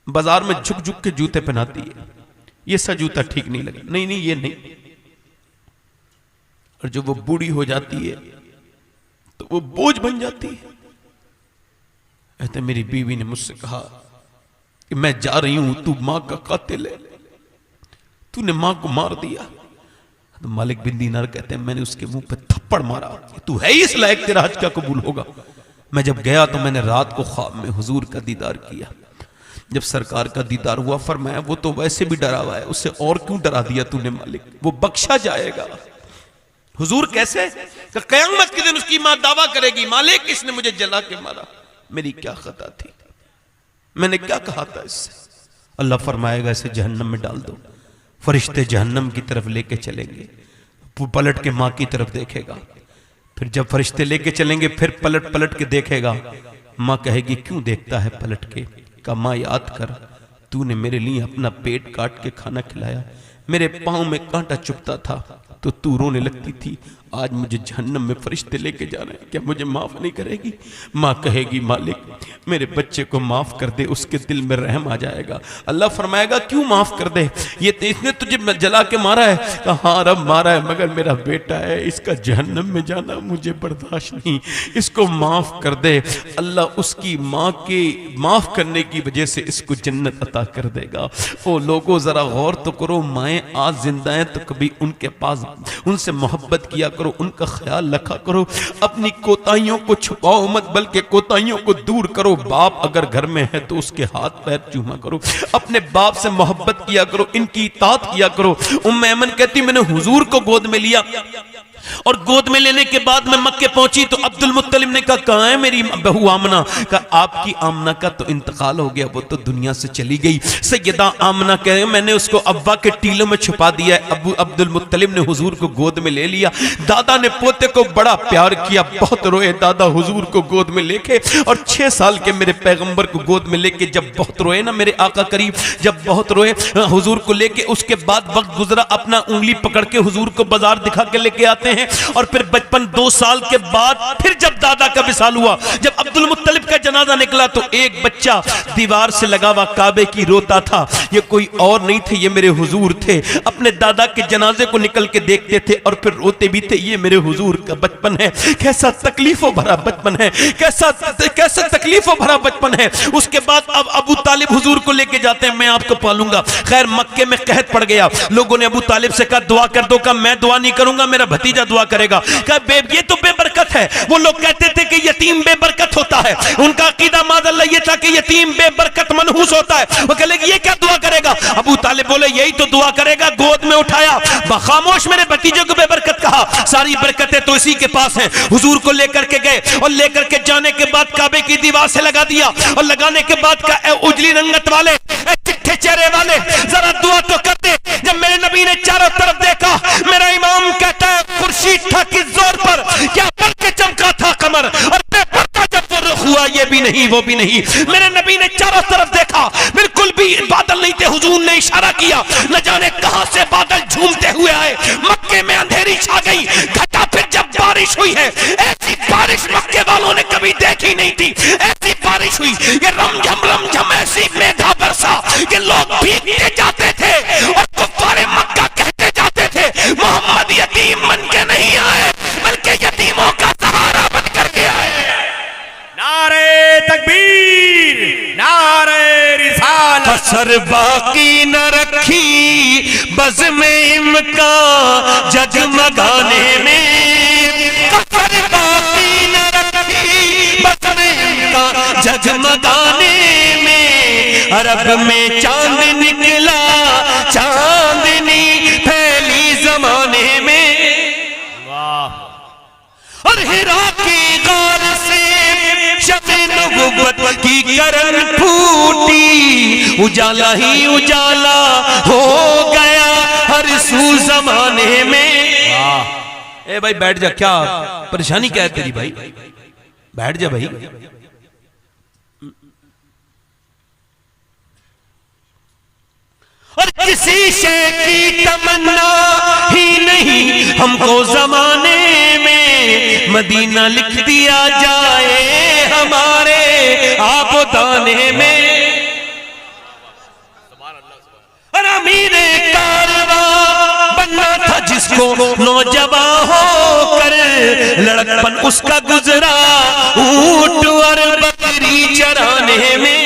Speaker 3: बाजार में झुक झुक के जूते पहनाती है, ये सा जूता ठीक नहीं लगा, नहीं नहीं ये नहीं। और जब वो बूढ़ी हो जाती है तो वो बोझ बन जाती है। कहते मेरी बीवी ने मुझसे कहा कि मैं जा रही हूं, तू मां का कातिल है, तूने मां को मार दिया। तो मालिक बिन दीनार कहते हैं मैंने उसके मुंह पे थप्पड़ मारा, तू है ही इस लायक तेरा हज क्या कबूल होगा। मैं जब गया तो मैंने रात को ख्वाब में हुजूर का दीदार किया। जब सरकार का दीदार हुआ, फरमाया वो तो वैसे भी डरा हुआ है, उससे और क्यों डरा दिया तूने मालिक, वो बख्शा जाएगा। हुजूर कैसे? कयामत के दिन उसकी मां दावा करेगी मालिक इसने मुझे जला के मारा, मेरी क्या खता थी, मैंने क्या कहा था इससे। अल्लाह फरमाएगा इसे जहन्नम में डाल दो। फरिश्ते जहन्नम की तरफ लेके चलेंगे, पलट के मां की तरफ देखेगा। फिर जब फरिश्ते लेके चलेंगे फिर पलट पलट के देखेगा। मां कहेगी क्यों देखता है पलट के? का मां याद कर, तूने मेरे लिए अपना पेट काट के खाना खिलाया, मेरे पांव में कांटा चुभता था तो तू रोने लगती थी, आज मुझे जहन्नम में फरिश्ते लेके जा रहे हैं, क्या मुझे माफ़ नहीं करेगी? माँ कहेगी मालिक मेरे बच्चे को माफ़ कर दे, उसके दिल में रहम आ जाएगा। अल्लाह फरमाएगा क्यों माफ़ कर दे? ये इसने तुझे जला के मारा है? कहा हाँ रब मारा है, मगर मेरा बेटा है, इसका जहन्नम में जाना मुझे बर्दाश्त नहीं, इसको माफ़ कर दे। अल्लाह उसकी माँ के माफ़ करने की वजह से इसको जन्नत अता कर देगा। ओ लोगों ज़रा गौर तो करो, माएँ आज जिंदा हैं तो कभी उनके पास उनसे मोहब्बत किया करो, उनका ख्याल रखा करो, अपनी कोताहियों को छुपाओ मत बल्कि कोताहियों को दूर करो। बाप अगर घर में है तो उसके हाथ पैर चूमा करो, अपने बाप से मोहब्बत किया करो, इनकी इताअत किया करो। उम्मे ऐमन कहती मैंने हुजूर को गोद में लिया और गोद में लेने के बाद मैं मक्के पहुंची तो अब्दुल मुत्तलिब ने कहा कहाँ है मेरी बहू आमना? कहा आपकी आमना का तो इंतकाल हो गया, वो तो दुनिया से चली गई। सैयदा आमना कहे मैंने उसको अब्बा के टीलों में छुपा दिया है। अब्दुल मुत्तलिब ने हुजूर को गोद में ले लिया। दादा ने पोते को बड़ा प्यार किया, बहुत रोए दादा हुजूर को गोद में लेके, और 6 साल के मेरे पैगंबर को गोद में लेके जब बहुत रोए ना मेरे आका करीब, जब बहुत रोए हुजूर को लेके, उसके बाद वक्त गुजरा, अपना उंगली पकड़ के हुजूर को बाजार दिखा के लेके आते हैं। और फिर बचपन 2 साल के बाद फिर जब दादा का विसाल हुआ, जब अब्दुल मुत्तलिब का जनाजा निकला तो एक बच्चा दीवार से लगा हुआ काबे की रोता था। ये कोई और नहीं थे, ये मेरे हुजूर थे। अपने दादा के जनाजे को निकल के देखते थे और फिर रोते भी थे। ये मेरे हुजूर का बचपन है, कैसा तकलीफों भरा बचपन है, कैसा तकलीफों भरा बचपन है। उसके बाद अब अबू तालिब हुजूर को लेके जाते हैं, मैं आपको पालूंगा। खैर मक्के में कहत पड़ गया, लोगों ने अबू तालिब से कहा दुआ कर दो। कहा मैं दुआ नहीं करूंगा, मेरा भतीजा दुआ करेगा। कहा ये तो बेबरकत है। वो लोग कहते थे कि यतीम बेबरकत होता है, उनका अकीदा मादल्ला ये था कि यतीम बेबरकत मनहूस होता है। वो कहे ये क्या दुआ करेगा? अबू तालिब बोले यही तो दुआ करेगा। गोद में उठाया, खामोश मेरे भतीजे को बेबरकत कहा, सारी बरकतें तो इसी के पास हैं। हुजूर को लेकर के गए और लेकर के जाने के बाद काबे की दीवार से लगा दिया, और लगाने के बाद का उजली रंगत वाले चिट्ठे चेहरे वाले जरा दुआ तो करते। जब मेरे नबी ने चारों तरफ देखा, मेरा इमाम कहता है खुर्शीद था किस जोर पर, क्या पल के चमका था कमर, और बेपरदा जब वो रुख हुआ ये भी नहीं वो भी नहीं। मेरे नबी ने चारों तरफ देखा, बिल्कुल भी बादल नहीं थे। हुजूर ने इशारा किया, न जाने कहां से बादल झूमते हुए आए, मक्के में अंधेरी छा गई। घटा फिर जब बारिश हुई है, ऐसी बारिश मक्के वालों ने कभी देखी नहीं थी। ऐसी बारिश हुई, ये रमझम ऐसी मेघा बरसा कि लोग भीगते जाते थे और कुफ्फारे मक्का कहते जाते थे मोहम्मद यतीम बन के नहीं आए बल्कि यतीमों का सहारा बन करके आए।
Speaker 1: नारे तकबीर, नारे रिसालत।
Speaker 3: कसर बाकी न रखी बज़्म इमका जगमगाने में, कसर बाकी न रखी बज़्म इमका जगमगाने में। अरब में चांद निकला, चांदनी फैली जमाने में। और हिरा की गार से शब-ए नबुव्वत की करन फूटी, उजाला ही उजाला हो गया हर सू जमाने में। ए भाई बैठ जा, क्या परेशानी क्या है तेरी भाई? बैठ जा भाई। और किसी शय की तमन्ना ही नहीं हमको जमाने में, मदीना लिख दिया जाए हमारे आबोदाने में। और अमीरे कारवां बनना था जिसको नौजवान होकर, लड़कपन उसका गुजरा ऊंट और बकरी चराने में।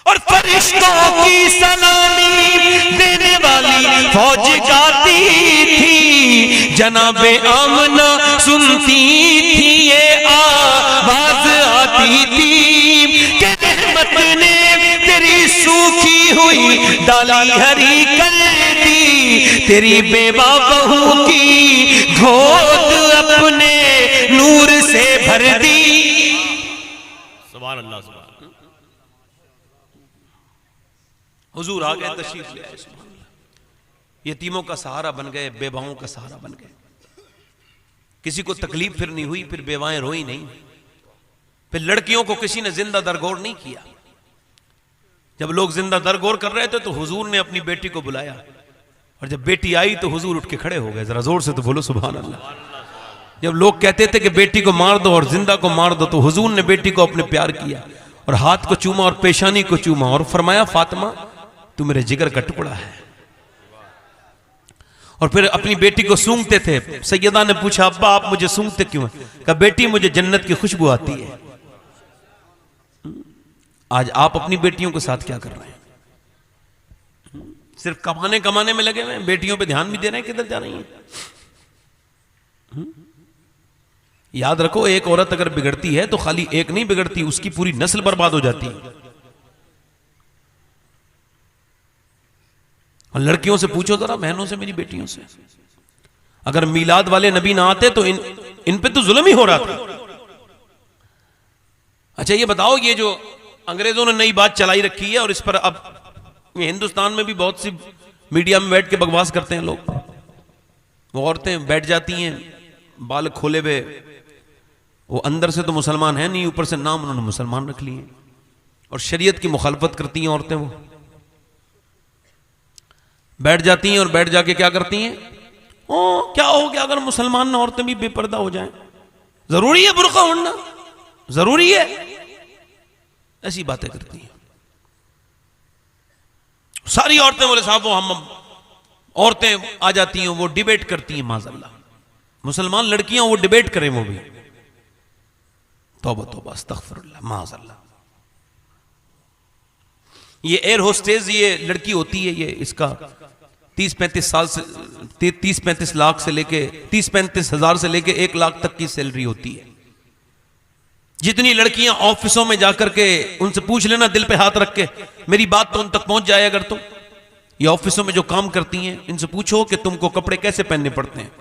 Speaker 3: और फरिश्तों की सलामी देने वाली फौज गाती थी, जनाबे आमना सुनती थी ये आवाज आती थी कि रहमत ने तेरी सूखी हुई डाली हरी कर दी, तेरी बेवा बहू की गोद अपने नूर से भर दी। सुभान अल्लाह, सुभान। हुजूर आ गए, तशरीफ ले आए, यतीमों का सहारा बन गए, बेवाओं का सहारा बन गए। किसी को तकलीफ फिर नहीं हुई, फिर बेवाएं रोई नहीं, फिर लड़कियों को किसी ने जिंदा दरगोर नहीं किया। जब लोग जिंदा दरगोर कर रहे थे तो हुजूर ने अपनी बेटी को बुलाया, और जब बेटी आई तो हुजूर उठ के खड़े हो गए। जरा जोर से तो बोलो सुभान अल्लाह। जब लोग कहते थे कि बेटी को मार दो और जिंदा को मार दो, तो हुजूर ने बेटी को अपने प्यार किया और हाथ को चूमा और पेशानी को चूमा और फरमाया, फातिमा तू मेरे जिगर का टुकड़ा है। और फिर अपनी बेटी को सूंघते थे। सैयदा ने पूछा, अब्बा आप मुझे सूंघते क्यों? कहा, बेटी मुझे जन्नत की खुशबू आती है। आज आप अपनी बेटियों के साथ क्या कर रहे हैं? सिर्फ कमाने में लगे हुए हैं, बेटियों पे ध्यान भी दे रहे हैं, किधर जा रही हैं? याद रखो, एक औरत अगर बिगड़ती है तो खाली एक नहीं बिगड़ती, उसकी पूरी नस्ल बर्बाद हो जाती है। और लड़कियों से पूछो जरा, बहनों से, मेरी बेटियों से, अगर मीलाद वाले नबी ना आते तो इन पे तो जुल्म ही हो रहा था। अच्छा ये बताओ, ये जो अंग्रेजों ने नई बात चलाई रखी है और इस पर अब हिंदुस्तान में भी बहुत सी मीडिया में बैठ के बकवास करते हैं लोग। वो औरतें बैठ जाती हैं बाल खोले हुए, वो अंदर से तो मुसलमान है नहीं, ऊपर से नाम उन्होंने मुसलमान रख लिए और शरीयत की मुखालफत करती हैं औरतें। वो बैठ जाती हैं और बैठ जाके क्या करती हैं, ओ क्या हो गया अगर मुसलमान औरतें भी बेपर्दा हो जाएं? जरूरी है बुर्का ओढ़ना? जरूरी है? ऐसी बातें करती हैं सारी औरतें। बोले साहब वो हम औरतें आ जाती हैं, वो डिबेट करती हैं, माज़अल्लाह। मुसलमान लड़कियां वो डिबेट करें, वो भी तौबा तौबा अस्तगफिरुल्लाह माज़अल्लाह। ये एयर होस्टेस, ये लड़की होती है, ये इसका 30-35 साल से 30-35 लाख से लेके 30-35 हजार से लेके 1 लाख तक की सैलरी होती है। जितनी लड़कियां ऑफिसों में जाकर के, उनसे पूछ लेना दिल पे हाथ रख के, मेरी बात तो उन तक पहुंच जाए अगर तुम, ये ऑफिसों में जो काम करती हैं, इनसे पूछो कि तुमको कपड़े कैसे पहनने पड़ते हैं।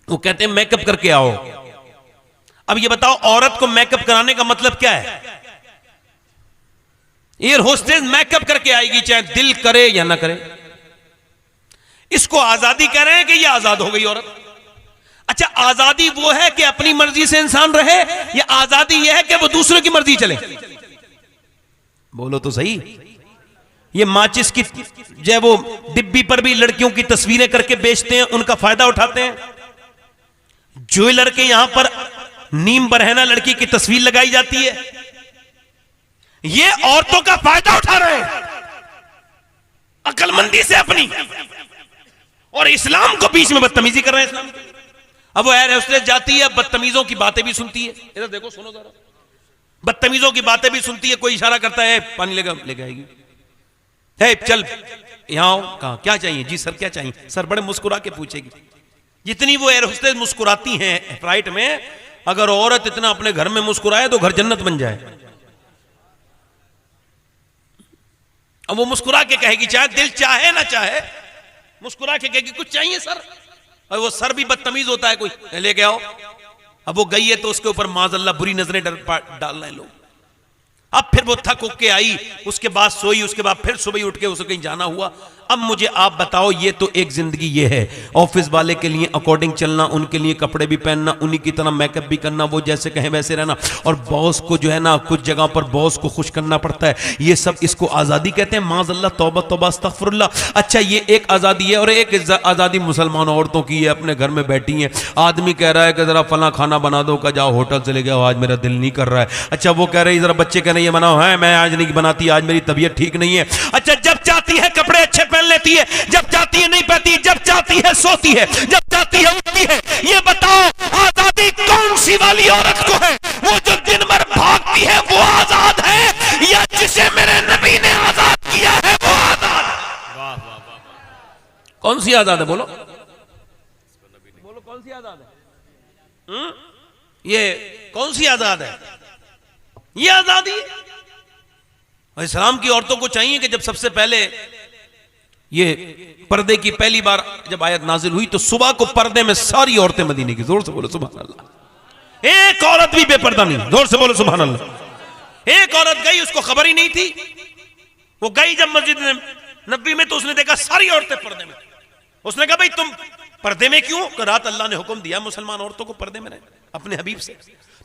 Speaker 3: वो कहते हैं मेकअप करके आओ। अब ये बताओ, औरत को मेकअप कराने का मतलब क्या है? एयर होस्टेस मेकअप करके आएगी, चाहे दिल करे या ना करे। इसको आजादी कह रहे हैं कि ये आजाद हो गई औरत। अच्छा, आजादी वो है कि अपनी मर्जी से इंसान रहे, या आजादी यह है कि वो दूसरों की मर्जी चले? बोलो तो सही। ये माचिस की जो वो डिब्बी पर भी लड़कियों की तस्वीरें करके बेचते हैं, उनका फायदा उठाते हैं। ज्वेलर के यहां पर नीम बरहना लड़की की तस्वीर लगाई जाती है, ये औरतों का फायदा उठा रहे हैं अक्लमंदी से अपनी, और इस्लाम को बीच में बदतमीजी कर रहे हैं। इस्लाम अब वो एयर होस्टेस जाती है, बदतमीजों की बातें भी सुनती है। इधर देखो, सुनो जरा, बदतमीजों की बातें भी सुनती है। कोई इशारा करता है, पानी लेके आएगी, है चल यहां आओ, कहां, क्या चाहिए जी सर, क्या चाहिए सर, बड़े मुस्कुरा के पूछेगी। जितनी वो एयर होस्टेस मुस्कुराती हैं फ्लाइट में, अगर औरत इतना अपने घर में मुस्कुराए तो घर जन्नत बन जाए। अब वो मुस्कुरा के कहेगी, चाहे दिल चाहे ना चाहे, मुस्कुरा के कहेगी कुछ चाहिए सर, और वो सर भी बदतमीज होता है, कोई लेके आओ। अब वो गई है तो उसके ऊपर माज़अल्लाह बुरी नजरें डाल रहे हैं लोग। अब फिर वो थक उक के आई, उसके बाद सोई, उसके बाद फिर सुबह उठ के उसे कहीं जाना हुआ। अब मुझे आप बताओ, ये तो एक जिंदगी ये है, ऑफिस वाले के लिए अकॉर्डिंग चलना, उनके लिए कपड़े भी पहनना, उन्हीं की तरह मेकअप भी करना, वो जैसे कहें वैसे रहना, और बॉस को जो है ना, कुछ जगह पर बॉस को खुश करना पड़ता है। ये सब इसको आज़ादी कहते हैं। माज़अल्लाह, तौबा तौबा अस्तगफिरुल्लाह। अच्छा, ये एक आज़ादी है, और एक आज़ादी मुसलमान औरतों की है, अपने घर में बैठी हैं। आदमी कह रहा है कि जरा फला खाना बना दो, का जाओ होटल चले गया, आज मेरा दिल नहीं कर रहा है। अच्छा, वो कह रही जरा बच्चे कह रहे ये बनाओ, है मैं आज नहीं बनाती, आज मेरी तबीयत ठीक नहीं है। अच्छा, जब चाहती है कपड़े अच्छे पहन लेती है, जब चाहती है नहीं पहनती, जब चाहती है सोती है, जब चाहती है उठती है। ये बताओ, आजादी कौन सी वाली औरत को है? वो जो दिन भर भागती है वो आजाद है, या जिसे मेरे नबी ने आजाद किया है वो आजाद है? कौन सी आजाद है? बोलो बोलो, कौन सी आजाद है? ये कौन सी आजाद है? ये आजादी है। इस्लाम की औरतों को चाहिए कि जब सबसे पहले ये पर्दे की पहली बार जब आयत नाजिल हुई, तो सुबह को पर्दे में सारी औरतें मदीने की, जोर से बोलो सुभान अल्लाह, एक औरत भी बेपर्दा नहीं, जोर से बोलो सुभान अल्लाह। एक औरत गई, उसको खबर ही नहीं थी, वो गई जब मस्जिद नबी में, तो उसने देखा सारी औरतें पर्दे में। उसने कहा भाई तुम पर्दे में क्यों? तो रात अल्लाह ने हुक्म दिया मुसलमान औरतों को पर्दे में रहे अपने हबीब से।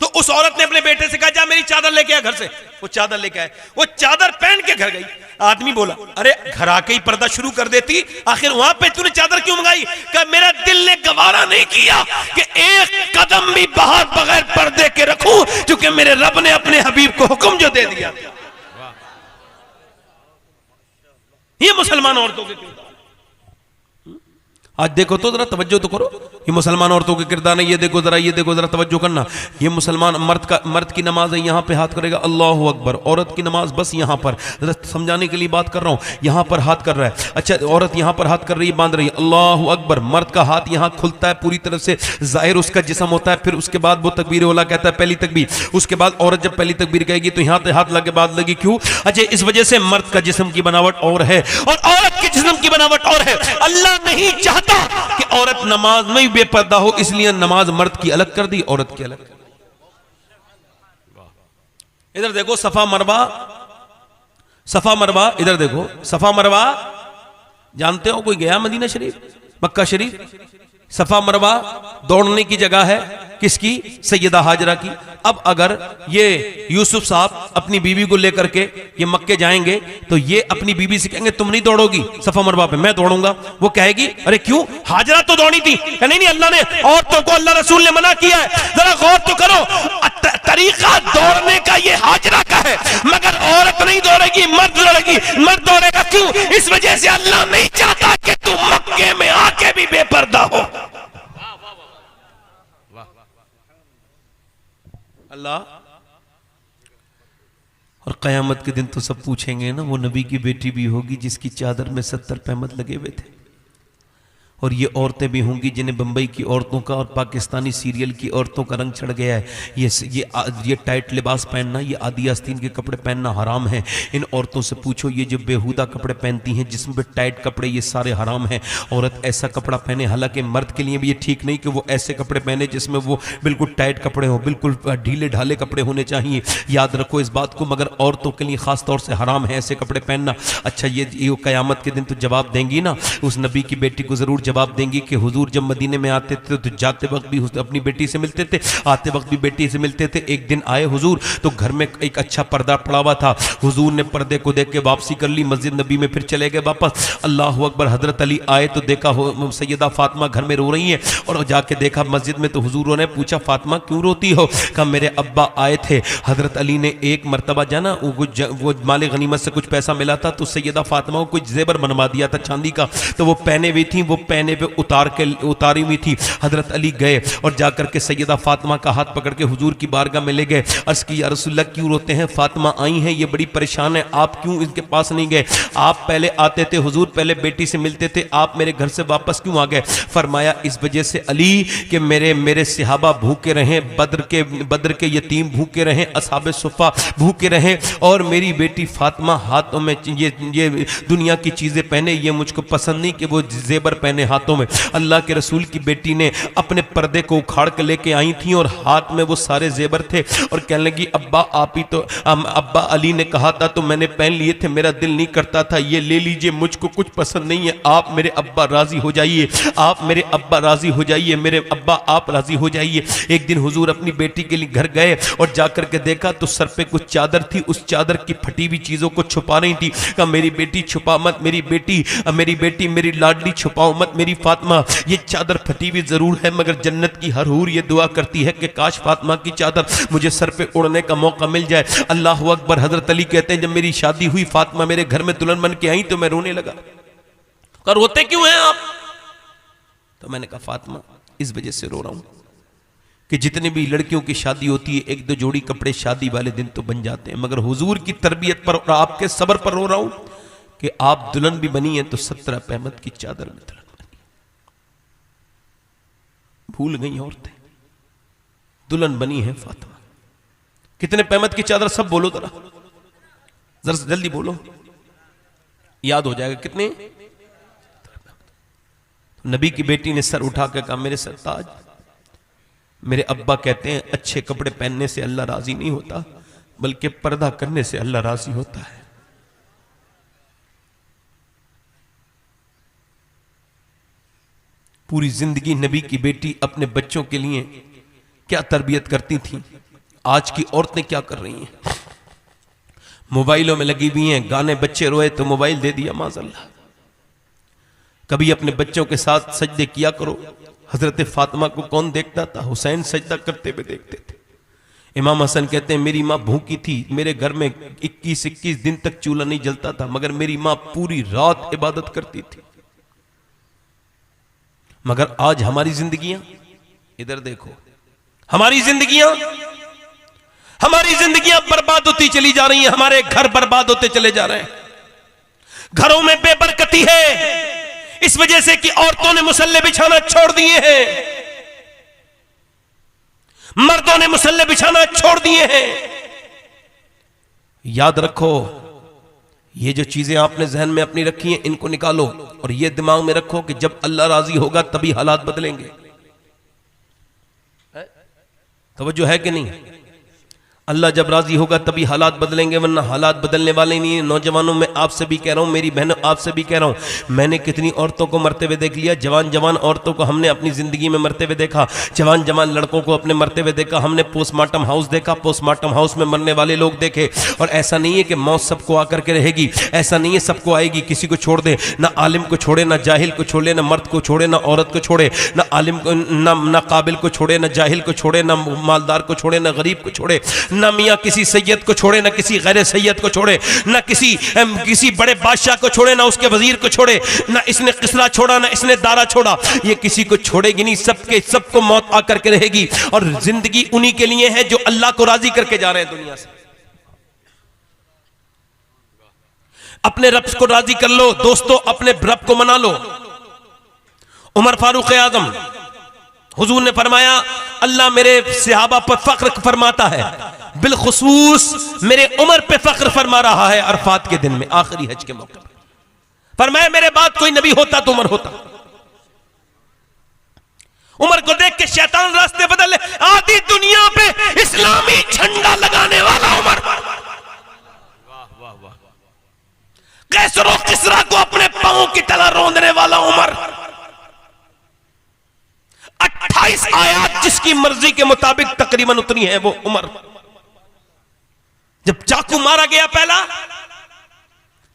Speaker 3: तो उस औरत ने अपने बेटे से कहा, जा मेरी चादर लेके आ घर से। वो चादर लेके आए, वो चादर पहन के घर गई। आदमी बोला, अरे घर आके ही पर्दा शुरू कर देती, आखिर वहां पे तूने चादर क्यों मंगाई? कहा मेरा दिल ने गवारा नहीं किया कि एक कदम भी बाहर बगैर पर्दे के रखूं, क्योंकि मेरे रब ने अपने हबीब को हुक्म जो दे दिया। ये मुसलमान औरतों के किरदार। आज देखो तो जरा तवज्जो तो करो, ये मुसलमान औरतों के किरदार है। ये देखो जरा, ये देखो जरा, तवज्जो करना। ये मुसलमान मर्द की नमाज है, यहां पे हाथ करेगा अल्लाहु अकबर। औरत की नमाज बस यहां पर, जरा समझाने के लिए बात कर रहा हूं, यहां पर हाथ कर रहा है। अच्छा, औरत यहां पर हाथ कर रही है, बांध रही है अल्लाहु अकबर। मर्द का हाथ यहां खुलता है पूरी तरफ से, जाहिर उसका जिस्म होता है। फिर उसके बाद वो तकबीर ओला कहता है, पहली तकबीर। उसके बाद औरत जब पहली तकबीर कहेगी तो यहां से हाथ लगे, बाद लगी। क्यों? अच्छा, इस वजह से मर्द का जिस्म की बनावट और है और औरत के जिस्म की बनावट और है। अल्लाह नहीं चाहता कि औरत नमाज में बेपर्दा हो, इसलिए नमाज मर्द की अलग कर दी, औरत की अलग कर दी। इधर देखो सफा मरवा, सफा मरवा, इधर देखो सफा मरवा। जानते हो कोई गया मदीना शरीफ, मक्का शरीफ? सफा मरवा दौड़ने की जगह है, किसकी? सैयदा हाजरा की। अब अगर ये यूसुफ साहब अपनी बीवी को लेकर के ये मक्के जाएंगे तो ये अपनी बीवी से कहेंगे तुम नहीं दौड़ोगी सफा मरवा पे, मैं दौड़ूंगा। वो कहेगी अरे क्यों, हाजरा तो दौड़ी थी। नहीं नहीं, अल्लाह ने औरतों को, अल्लाह रसूल ने मना किया है। जरा गौर तो करो, तरीका दौड़ने का ये हाजरा का है, मगर औरत नहीं दौड़ेगी, मर्द दौड़ेगी। मर्द दौड़ेगा क्यों? इस वजह से अल्लाह नहीं चाहता कि तुम मक्के में आके भी बेपर्दा हो। अल्लाह। और कयामत के दिन तो सब पूछेंगे ना, वो नबी की बेटी भी होगी जिसकी चादर में 70 पैमत लगे हुए थे, और ये औरतें भी होंगी जिन्हें बंबई की औरतों का और पाकिस्तानी सीरियल की औरतों का रंग चढ़ गया है। ये टाइट लिबास पहनना, ये आदि आस्तीन के कपड़े पहनना हराम है। इन औरतों से पूछो, ये जो बेहुदा कपड़े पहनती हैं जिसमें टाइट कपड़े, ये सारे हराम हैं। औरत ऐसा कपड़ा पहने, हालांकि मर्द के लिए भी ये ठीक नहीं कि वो ऐसे कपड़े पहने जिसमें वो बिल्कुल टाइट कपड़े हों, बिल्कुल ढीले ढाले कपड़े होने चाहिए। याद रखो इस बात को, मगर औरतों के लिए खास तौर से हराम है ऐसे कपड़े पहनना। अच्छा, ये कयामत के दिन तो जवाब देंगी ना, उस नबी की बेटी को जरूर जवाब देंगी कि हुजूर जब मदीने में आते थे तो जाते वक्त भी अपनी बेटी से मिलते थे, आते वक्त भी बेटी से मिलते थे। एक दिन आए हुजूर तो घर में एक अच्छा पर्दा पड़ा हुआ था, हुजूर ने पर्दे को देख के वापसी कर ली, मस्जिद नबी में फिर चले गए वापस। अल्लाह अकबर। हजरत अली आए तो देखा सैयदा फातिमा घर में रो रही हैं, और जाके देखा मस्जिद में तो हुजूरों ने पूछा फातिमा क्यों रोती हो? कहा मेरे अब्बा आए थे। हजरत अली ने एक मरतबा जाना वो माले गनीमत से कुछ पैसा मिला था तो सैयदा फातिमा को कुछ जेबर बनवा दिया था चांदी का, तो वो पहने हुई थी, वो पहने पे उतारी हुई थी। हजरत अली गए और जाकर के सैयदा फातिमा का हाथ पकड़ के हुजूर की बारगाह में ले गए। अर्ज की या रसूलल्लाह क्यों रोते हैं? फातिमा आई हैं, ये बड़ी परेशान है, आप क्यों इनके पास नहीं गए? आप पहले आते थे हुजूर, पहले बेटी से मिलते थे, आप मेरे घर से वापस क्यों आ गए? फरमाया इस वजह से अली कि मेरे सहाबा भूखे रहें, बद्र के यतीम भूखे रहें, असहाबे सुफ़ा भूखे रहें, और मेरी बेटी फातिमा हाथों में ये दुनिया की चीजें पहने, ये मुझको पसंद नहीं कि वो जेबर पहने हाथों में। अल्लाह के रसूल की बेटी ने अपने पर्दे को उखाड़ के लेके आई थी और हाथ में वो सारे जेबर थे, और कहने लगी अब्बा आप ही तो, अब्बा अली ने कहा था तो मैंने पहन लिए थे, मेरा दिल नहीं करता था, ये ले लीजिए, मुझको कुछ पसंद नहीं है, आप मेरे अब्बा राजी हो जाइए, आप मेरे अब्बा राजी हो जाइए, मेरे अब्बा आप राजी हो जाइए। एक दिन हुजूर अपनी बेटी के लिए घर गए और जाकर के देखा तो सर पे कुछ चादर थी, उस चादर की फटी हुई चीजों को छुपा रही थी। कहा मेरी बेटी छुपा मत, मेरी बेटी मेरी लाडली छुपाओ मत मेरी फातिमा, ये चादर फटी हुई जरूर है मगर जन्नत की हर हूर ये दुआ करती है कि काश फातिमा की चादर मुझे सर पे उड़ने का मौका मिल जाए। अल्लाह अकबर। हजरत अली कहते हैं जब मेरी शादी हुई फातिमा मेरे घर में दुल्हन बन के आई तो मैं रोने लगा। कहा रोते क्यों हैं आप? तो मैंने कहा फातिमा इस वजह से रो रहा हूं कि जितने भी लड़कियों की शादी होती है एक दो जोड़ी कपड़े शादी वाले दिन तो बन जाते हैं, मगर हुजूर की तरबियत पर और आपके सब्र पर रो रहा हूं कि आप दुल्हन भी बनी है तो 17 पैमत की चादर में दुल्हन बनी। भूल गई औरतें, दुल्हन बनी है फातिमा। कितने पैमत की चादर? सब बोलो जरा जल्दी बोलो, याद हो जाएगा। कितने? नबी की बेटी ने सर उठा कर कहा मेरे सरताज, मेरे अब्बा कहते हैं अच्छे कपड़े पहनने से अल्लाह राजी नहीं होता बल्कि पर्दा करने से अल्लाह राजी होता है। पूरी जिंदगी नबी की बेटी अपने बच्चों के लिए क्या तरबियत करती थी, आज की औरतें क्या कर रही हैं? मोबाइलों में लगी हुई हैं, गाने, बच्चे रोए तो मोबाइल दे दिया माज़अल्लाह। कभी अपने बच्चों के साथ सजदे किया करो। हजरत फातिमा को कौन देखता था? हुसैन सजदा करते हुए देखते थे। इमाम हसन कहते हैं मेरी माँ भूखी थी, मेरे घर में 21-21 दिन तक चूल्हा नहीं जलता था, मगर मेरी माँ पूरी रात इबादत करती थी। मगर आज हमारी जिंदगियां, इधर देखो, हमारी जिंदगियां बर्बाद होती चली जा रही हैं, हमारे घर बर्बाद होते चले जा रहे हैं। घरों में बेबरकती है इस वजह से कि औरतों ने मुसल्ले बिछाना छोड़ दिए हैं, मर्दों ने मुसल्ले बिछाना छोड़ दिए हैं। याद रखो, ये जो चीजें आपने जहन में अपनी रखी हैं इनको निकालो और ये दिमाग में रखो कि जब अल्लाह राजी होगा तभी हालात बदलेंगे। तवज्जो है कि नहीं? अल्लाह जब राजी होगा तभी हालात बदलेंगे, वरना हालात बदलने वाले नहीं है। नौजवानों में आपसे भी कह रहा हूं, मेरी बहनों आपसे भी कह रहा हूं, मैंने कितनी औरतों को मरते हुए देख लिया। जवान जवान औरतों को हमने अपनी जिंदगी में मरते हुए देखा, जवान जवान लड़कों को अपने मरते हुए देखा। हमने पोस्टमार्टम हाउस देखा, पोस्टमार्टम हाउस में मरने वाले लोग देखे। और ऐसा नहीं है कि मौत सबको आकर के रहेगी, ऐसा नहीं है सबको आएगी, किसी को छोड़ दे, ना आलिम को छोड़े, ना जाहिल को छोड़े, ना मर्द को छोड़े, ना औरत को छोड़े, ना आलिम को, ना काबिल को छोड़े, ना जाहिल को छोड़े, ना मालदार को छोड़े, ना गरीब को छोड़े, ना मियाँ किसी सैयद को छोड़े, ना किसी गैर सैयद को छोड़े, ना किसी बड़े बादशाह को छोड़े, ना उसके वजीर को छोड़े, ना इसने किसरा छोड़ा, ना इसने दारा छोड़ा। ये किसी को छोड़ेगी नहीं, सबको मौत आकर के रहेगी। और जिंदगी उन्हीं के लिए है जो अल्लाह को राजी करके जा रहे हैं दुनिया से। अपने रब को राजी कर लो दोस्तों, अपने रब को मना लो। उमर फारूक आजम, हुजूर ने फरमाया अल्लाह मेरे सहाबा पर फख्र फरमाता है, बिलखुसूस मेरे उमर पे फख्र फरमा रहा है। अरफात के दिन में आखिरी हज के मौके पर फरमाया मेरे बाद कोई नबी होता तो उमर होता। उमर को देख के शैतान रास्ते बदल ले। आधी दुनिया पे इस्लामी झंडा लगाने वाला उमर, कैसर और किसरा को अपने पांव की तरह रोंदने वाला उमर, 28 आयात जिसकी मर्जी के मुताबिक तकरीबन उतनी है वो उमर। जब चाकू मारा गया पहला,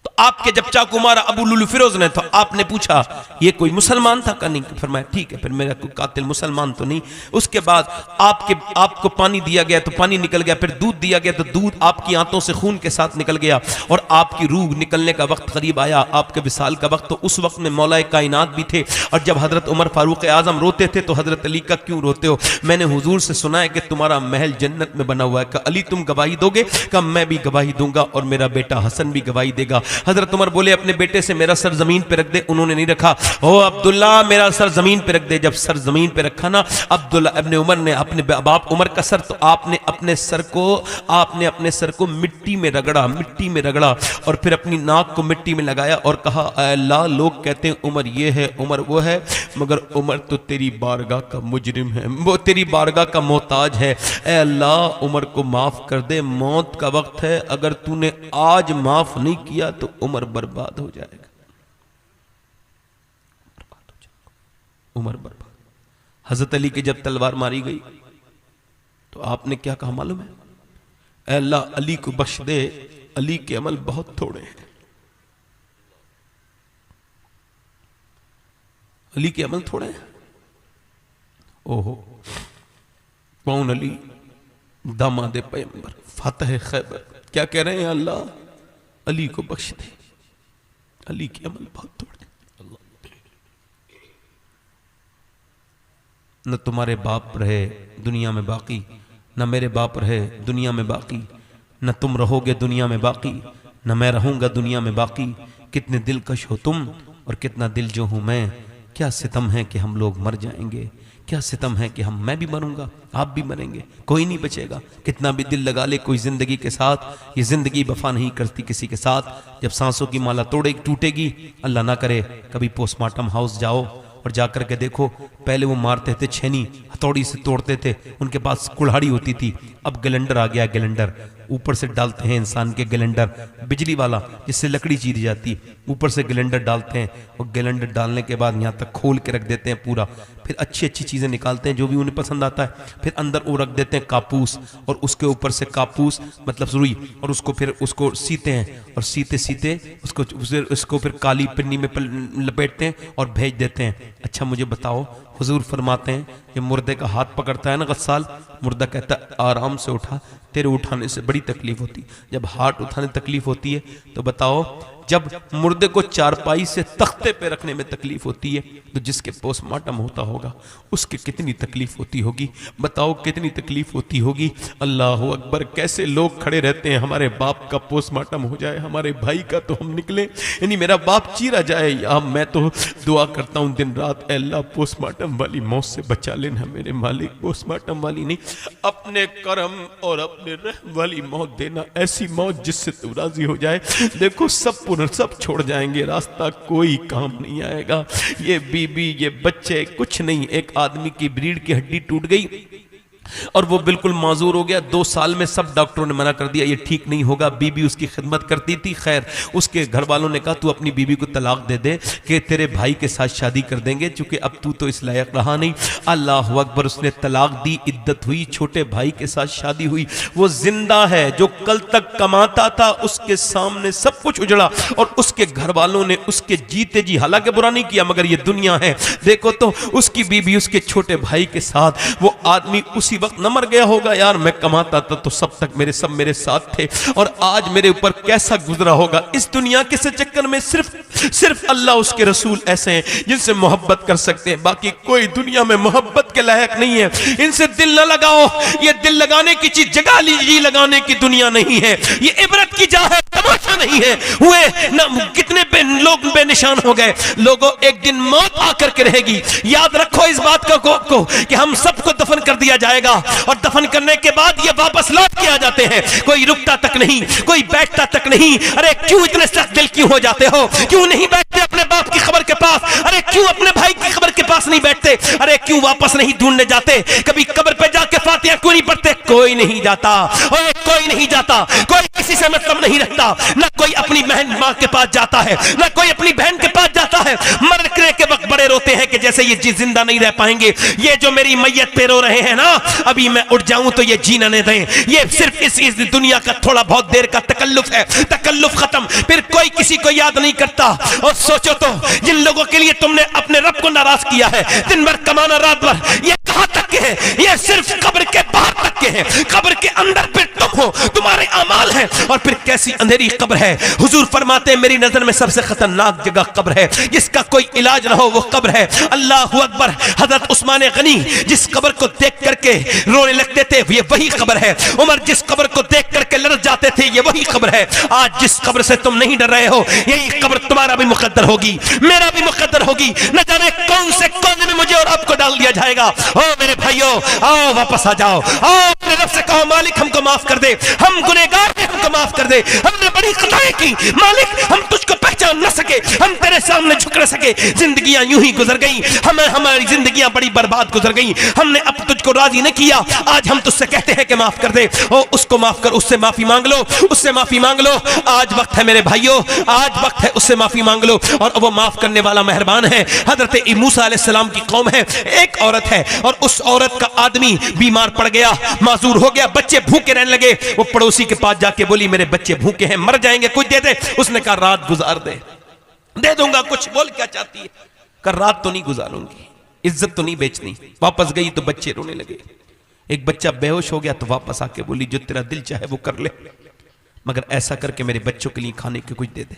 Speaker 3: तो आपके जब चाकू मारा अबू लुलु फिरोज ने, तो आपने पूछा ये कोई मुसलमान था? नहीं। फरमाया ठीक है, फिर मेरा कोई कातिल मुसलमान तो नहीं। उसके बाद आपको पानी दिया गया तो पानी निकल गया, फिर दूध दिया गया तो दूध आपकी आंतों से खून के साथ निकल गया, और आपकी रूह निकलने का वक्त करीब आया, आपके विसाल का वक्त। तो उस वक्त में मौलाए कायनात भी थे। और जब हजरत उमर फारूक आजम रोते थे तो हजरत अली का क्यों रोते हो? मैंने हुजूर से सुना है कि तुम्हारा महल जन्नत में बना हुआ है। कहा अली तुम गवाही दोगे? कहा मैं भी गवाही दूंगा और मेरा बेटा हसन भी गवाही देगा। हजरत उमर बोले अपने बेटे से मेरा सर जमीन पे रख दे। उन्होंने नहीं रखा। ओ अब्दुल्ला मेरा सर जमीन पे रख दे। जब सर जमीन पे रखा ना अब्दुल्ला इब्ने उमर ने अपने बाप उमर का सर, तो आपने अपने सर को मिट्टी में रगड़ा और फिर अपनी नाक को मिट्टी में लगाया और कहा अल्लाह लोग कहते हैं उमर ये है उमर वो है, मगर उमर तो तेरी बारगाह का मुजरिम है, वो तेरी बारगाह का मोहताज है। ऐ अल्लाह उमर को माफ कर दे, मौत का वक्त है, अगर तूने आज माफ नहीं किया तो उमर बर्बाद हो जाएगा। उमर बर्बाद। हजरत अली की जब तलवार मारी गई तो आपने क्या कहा मालूम है? ऐ अल्लाह अली को बख्श दे, अली के अमल बहुत थोड़े हैं। अली के अमल थोड़े हैं। ओहो कौन अली? दामाद पैगंबर, फातह खैबर। क्या कह रहे हैं? अल्लाह अली को बख्श दे, अली के अमल बहुत थोड़े। न तुम्हारे बाप रहे दुनिया में बाकी, न मेरे बाप रहे दुनिया में बाकी, न तुम रहोगे दुनिया में बाकी, न मैं रहूंगा दुनिया में बाकी। कितने दिलकश हो तुम और कितना दिल जो हूं मैं। क्या सितम है कि हम लोग मर जाएंगे, क्या सितम है कि मैं भी मरूंगा, आप भी मरेंगे, कोई नहीं बचेगा। कितना भी दिल लगा ले कोई जिंदगी के साथ, ये जिंदगी वफा नहीं करती किसी के साथ। जब सांसों की माला टूटेगी, अल्लाह ना करे कभी पोस्टमार्टम हाउस जाओ और जाकर के देखो, पहले वो मारते थे छेनी हथौड़ी से तोड़ते थे, उनके पास कुल्हाड़ी होती थी, अब गैलेंडर आ गया, गैलेंडर ऊपर से डालते हैं इंसान के, गैलेंडर बिजली वाला जिससे लकड़ी चीरी जाती है, ऊपर से गैलेंडर डालते हैं और गैलेंडर डालने के बाद यहाँ तक खोल के रख देते हैं पूरा, फिर अच्छी अच्छी चीज़ें निकालते हैं जो भी उन्हें पसंद आता है, फिर अंदर वो रख देते हैं कापूस और उसके ऊपर से कापूस मतलब रुई, और उसको फिर उसको सीते हैं और सीते सीते उसको फिर काली पिन्नी में लपेटते हैं और भेज देते हैं। अच्छा मुझे बताओ, हुजूर फरमाते हैं ये मुर्दे का हाथ पकड़ता है ना गस्साल, मुर्दा कहता है आराम से उठा, तेरे उठाने से बड़ी तकलीफ होती। जब हाथ उठाने तकलीफ होती है तो बताओ, जब मुर्दे को चारपाई से तख्ते पे रखने में तकलीफ होती है तो जिसके पोस्टमार्टम होता होगा उसके कितनी तकलीफ होती होगी, बताओ कितनी तकलीफ होती होगी। अल्लाह अकबर, कैसे लोग खड़े रहते हैं, हमारे बाप का पोस्टमार्टम हो जाए, हमारे भाई का तो हम निकले, यानी मेरा बाप चीरा जाए, या मैं तो दुआ करता हूँ दिन रात, अल्लाह पोस्टमार्टम वाली मौत से बचा लेना मेरे मालिक, पोस्टमार्टम वाली नहीं, अपने करम और अपने रहम वाली मौत देना, ऐसी मौत जिससे तू राजी हो जाए। देखो सब छोड़ जाएंगे, रास्ता कोई काम नहीं आएगा, ये बीबी ये बच्चे कुछ नहीं, एक आदमी की रीढ़ की हड्डी टूट गई और वो बिल्कुल माजूर हो गया, 2 साल में सब डॉक्टरों ने मना कर दिया ये ठीक नहीं होगा। बीबी उसकी खिदमत करती थी, खैर उसके घर वालों ने कहा तू अपनी बीबी को तलाक दे दे कि तेरे भाई के साथ शादी कर देंगे, चूंकि अब तू तो इस लायक रहा नहीं। अल्लाह अकबर, उसने तलाक दी, इद्दत हुई, छोटे भाई के साथ शादी हुई। वो जिंदा है, जो कल तक कमाता था उसके सामने सब कुछ उजड़ा और उसके घर वालों ने उसके जीते जी, हालांकि बुरा नहीं किया मगर ये दुनिया है, देखो तो उसकी बीबी उसके छोटे भाई के साथ, वो आदमी उसी वक्त न मर गया होगा, यार मैं कमाता था तो सब मेरे साथ थे और आज मेरे ऊपर कैसा गुजरा होगा। इस दुनिया के से चक्कर में सिर्फ अल्लाह उसके रसूल ऐसे हैं जिनसे मोहब्बत कर सकते हैं, बाकी कोई दुनिया में मोहब्बत के लायक नहीं है। इनसे दिल न लगाओ, ये दिल लगाने की चीज, जगा लीजिए लगाने की दुनिया नहीं है, ये इबरत की जा है, तमाशा नहीं है। हुए न कितने लोग बेनिशान हो गए। लोगों, एक दिन मौत आकर के रहेगी, याद रखो इस बात को कि हम सबको दफन कर दिया जाएगा और दफन करने के बाद ये वापस लौट के आ जाते हैं, कोई रुकता तक नहीं, कोई बैठता तक नहीं। अरे क्यों इतने सख्त दिल क्यों हो जाते हो, क्यों नहीं बैठते अपने बाप की खबर के पास, अरे क्यों अपने भाई की खबर के पास नहीं बैठते, अरे क्यों वापस नहीं ढूंढने जाते, कभी कब्र पे जाके फातिहा क्यों नहीं पढ़ते। कोई नहीं जाता, कोई नहीं जाता, कोई किसी से मतलब नहीं रखता, ना कोई अपनी बहन मां के पास जाता है, ना कोई अपनी बहन के पास जाता है। मरने के वक्त बड़े रोते हैं कि जैसे ये जिंदा नहीं रह पाएंगे, ये जो मेरी मैयत पे रो रहे हैं ना, अभी मैं उठ जाऊं तो ये जीना नहीं दें। ये सिर्फ इस दुनिया का थोड़ा बहुत देर का तकल्लुफ है, तकल्लुफ खत्म, फिर कोई किसी को याद नहीं करता। और सोचो तो, जिन लोगों के लिए तुमने अपने रब को नाराज किया है, दिन भर कमाना रात भर, ये कहां तक के हैं, ये सिर्फ कब्र के बाहर तक के हैं, कब्र के अंदर फिर तुम हो, तुम्हारे अमाल हैं, और फिर कैसी अंधेरी कब्र है। हुजूर फरमाते हैं मेरी नजर में सबसे खतरनाक जगह कब्र है, जिसका कोई इलाज ना हो वो कब्र है। अल्लाह अकबर, हजरत उस्मान गनी जिस कब्र को देख करके रोने लगते थे ये वही कब्र है। उमर जिस कब्र को देख करके लड़ जाते थे ये वही कब्र है। आज जिस कब्र से तुम नहीं डर रहे हो, यही कब्र तुम्हारा भी मुकद्दर होगी, मेरा भी मुकद्दर होगी। न जाने कौन से कोने में मुझे और आपको डाल दिया जाएगा। ओ मेरे भाइयों, आओ वापस आ जाओ, आओ अपने रब से कहो मालिक हमको माफ कर दे, हम गुनहगार हैं, हमको माफ कर दे, हमने बड़ी खताएं की मालिक, हम तुझको पहचान न सके, हम तेरे सामने झुक न सके, जिंदगियां यूं ही गुजर गई, हमारी जिंदगियां बड़ी बर्बाद गुजर गई, हमने अब तुझको राजी न किया, आज हम तुझसे कहते हैं कि माफ कर दे। ओ उसको माफ कर, उससे माफी मांग लो, उससे माफी मांग लो। आज वक्त है मेरे भाइयों, आज वक्त है, उससे माफी मांग लो, और वो माफ करने वाला मेहरबान है। हजरत मूसा अलैहिस्सलाम की कौम है, एक औरत है और उस औरत का आदमी बीमार पड़ गया, माजूर हो गया, बच्चे भूखे रहने लगे। वो पड़ोसी के पास जाके बोली मेरे बच्चे भूखे हैं, मर जाएंगे, कुछ दे दे। उसने कहा रात गुजार दे दूंगा कुछ। बोल क्या चाहती है? कर रात तो नहीं गुजारूंगी, इज्जत तो नहीं बेचनी। वापस गई तो बच्चे रोने लगे। एक बच्चा बेहोश हो गया तो वापस आके बोली जो तेरा दिल चाहे वो कर ले, मगर ऐसा करके मेरे बच्चों के लिए खाने के कुछ दे दे।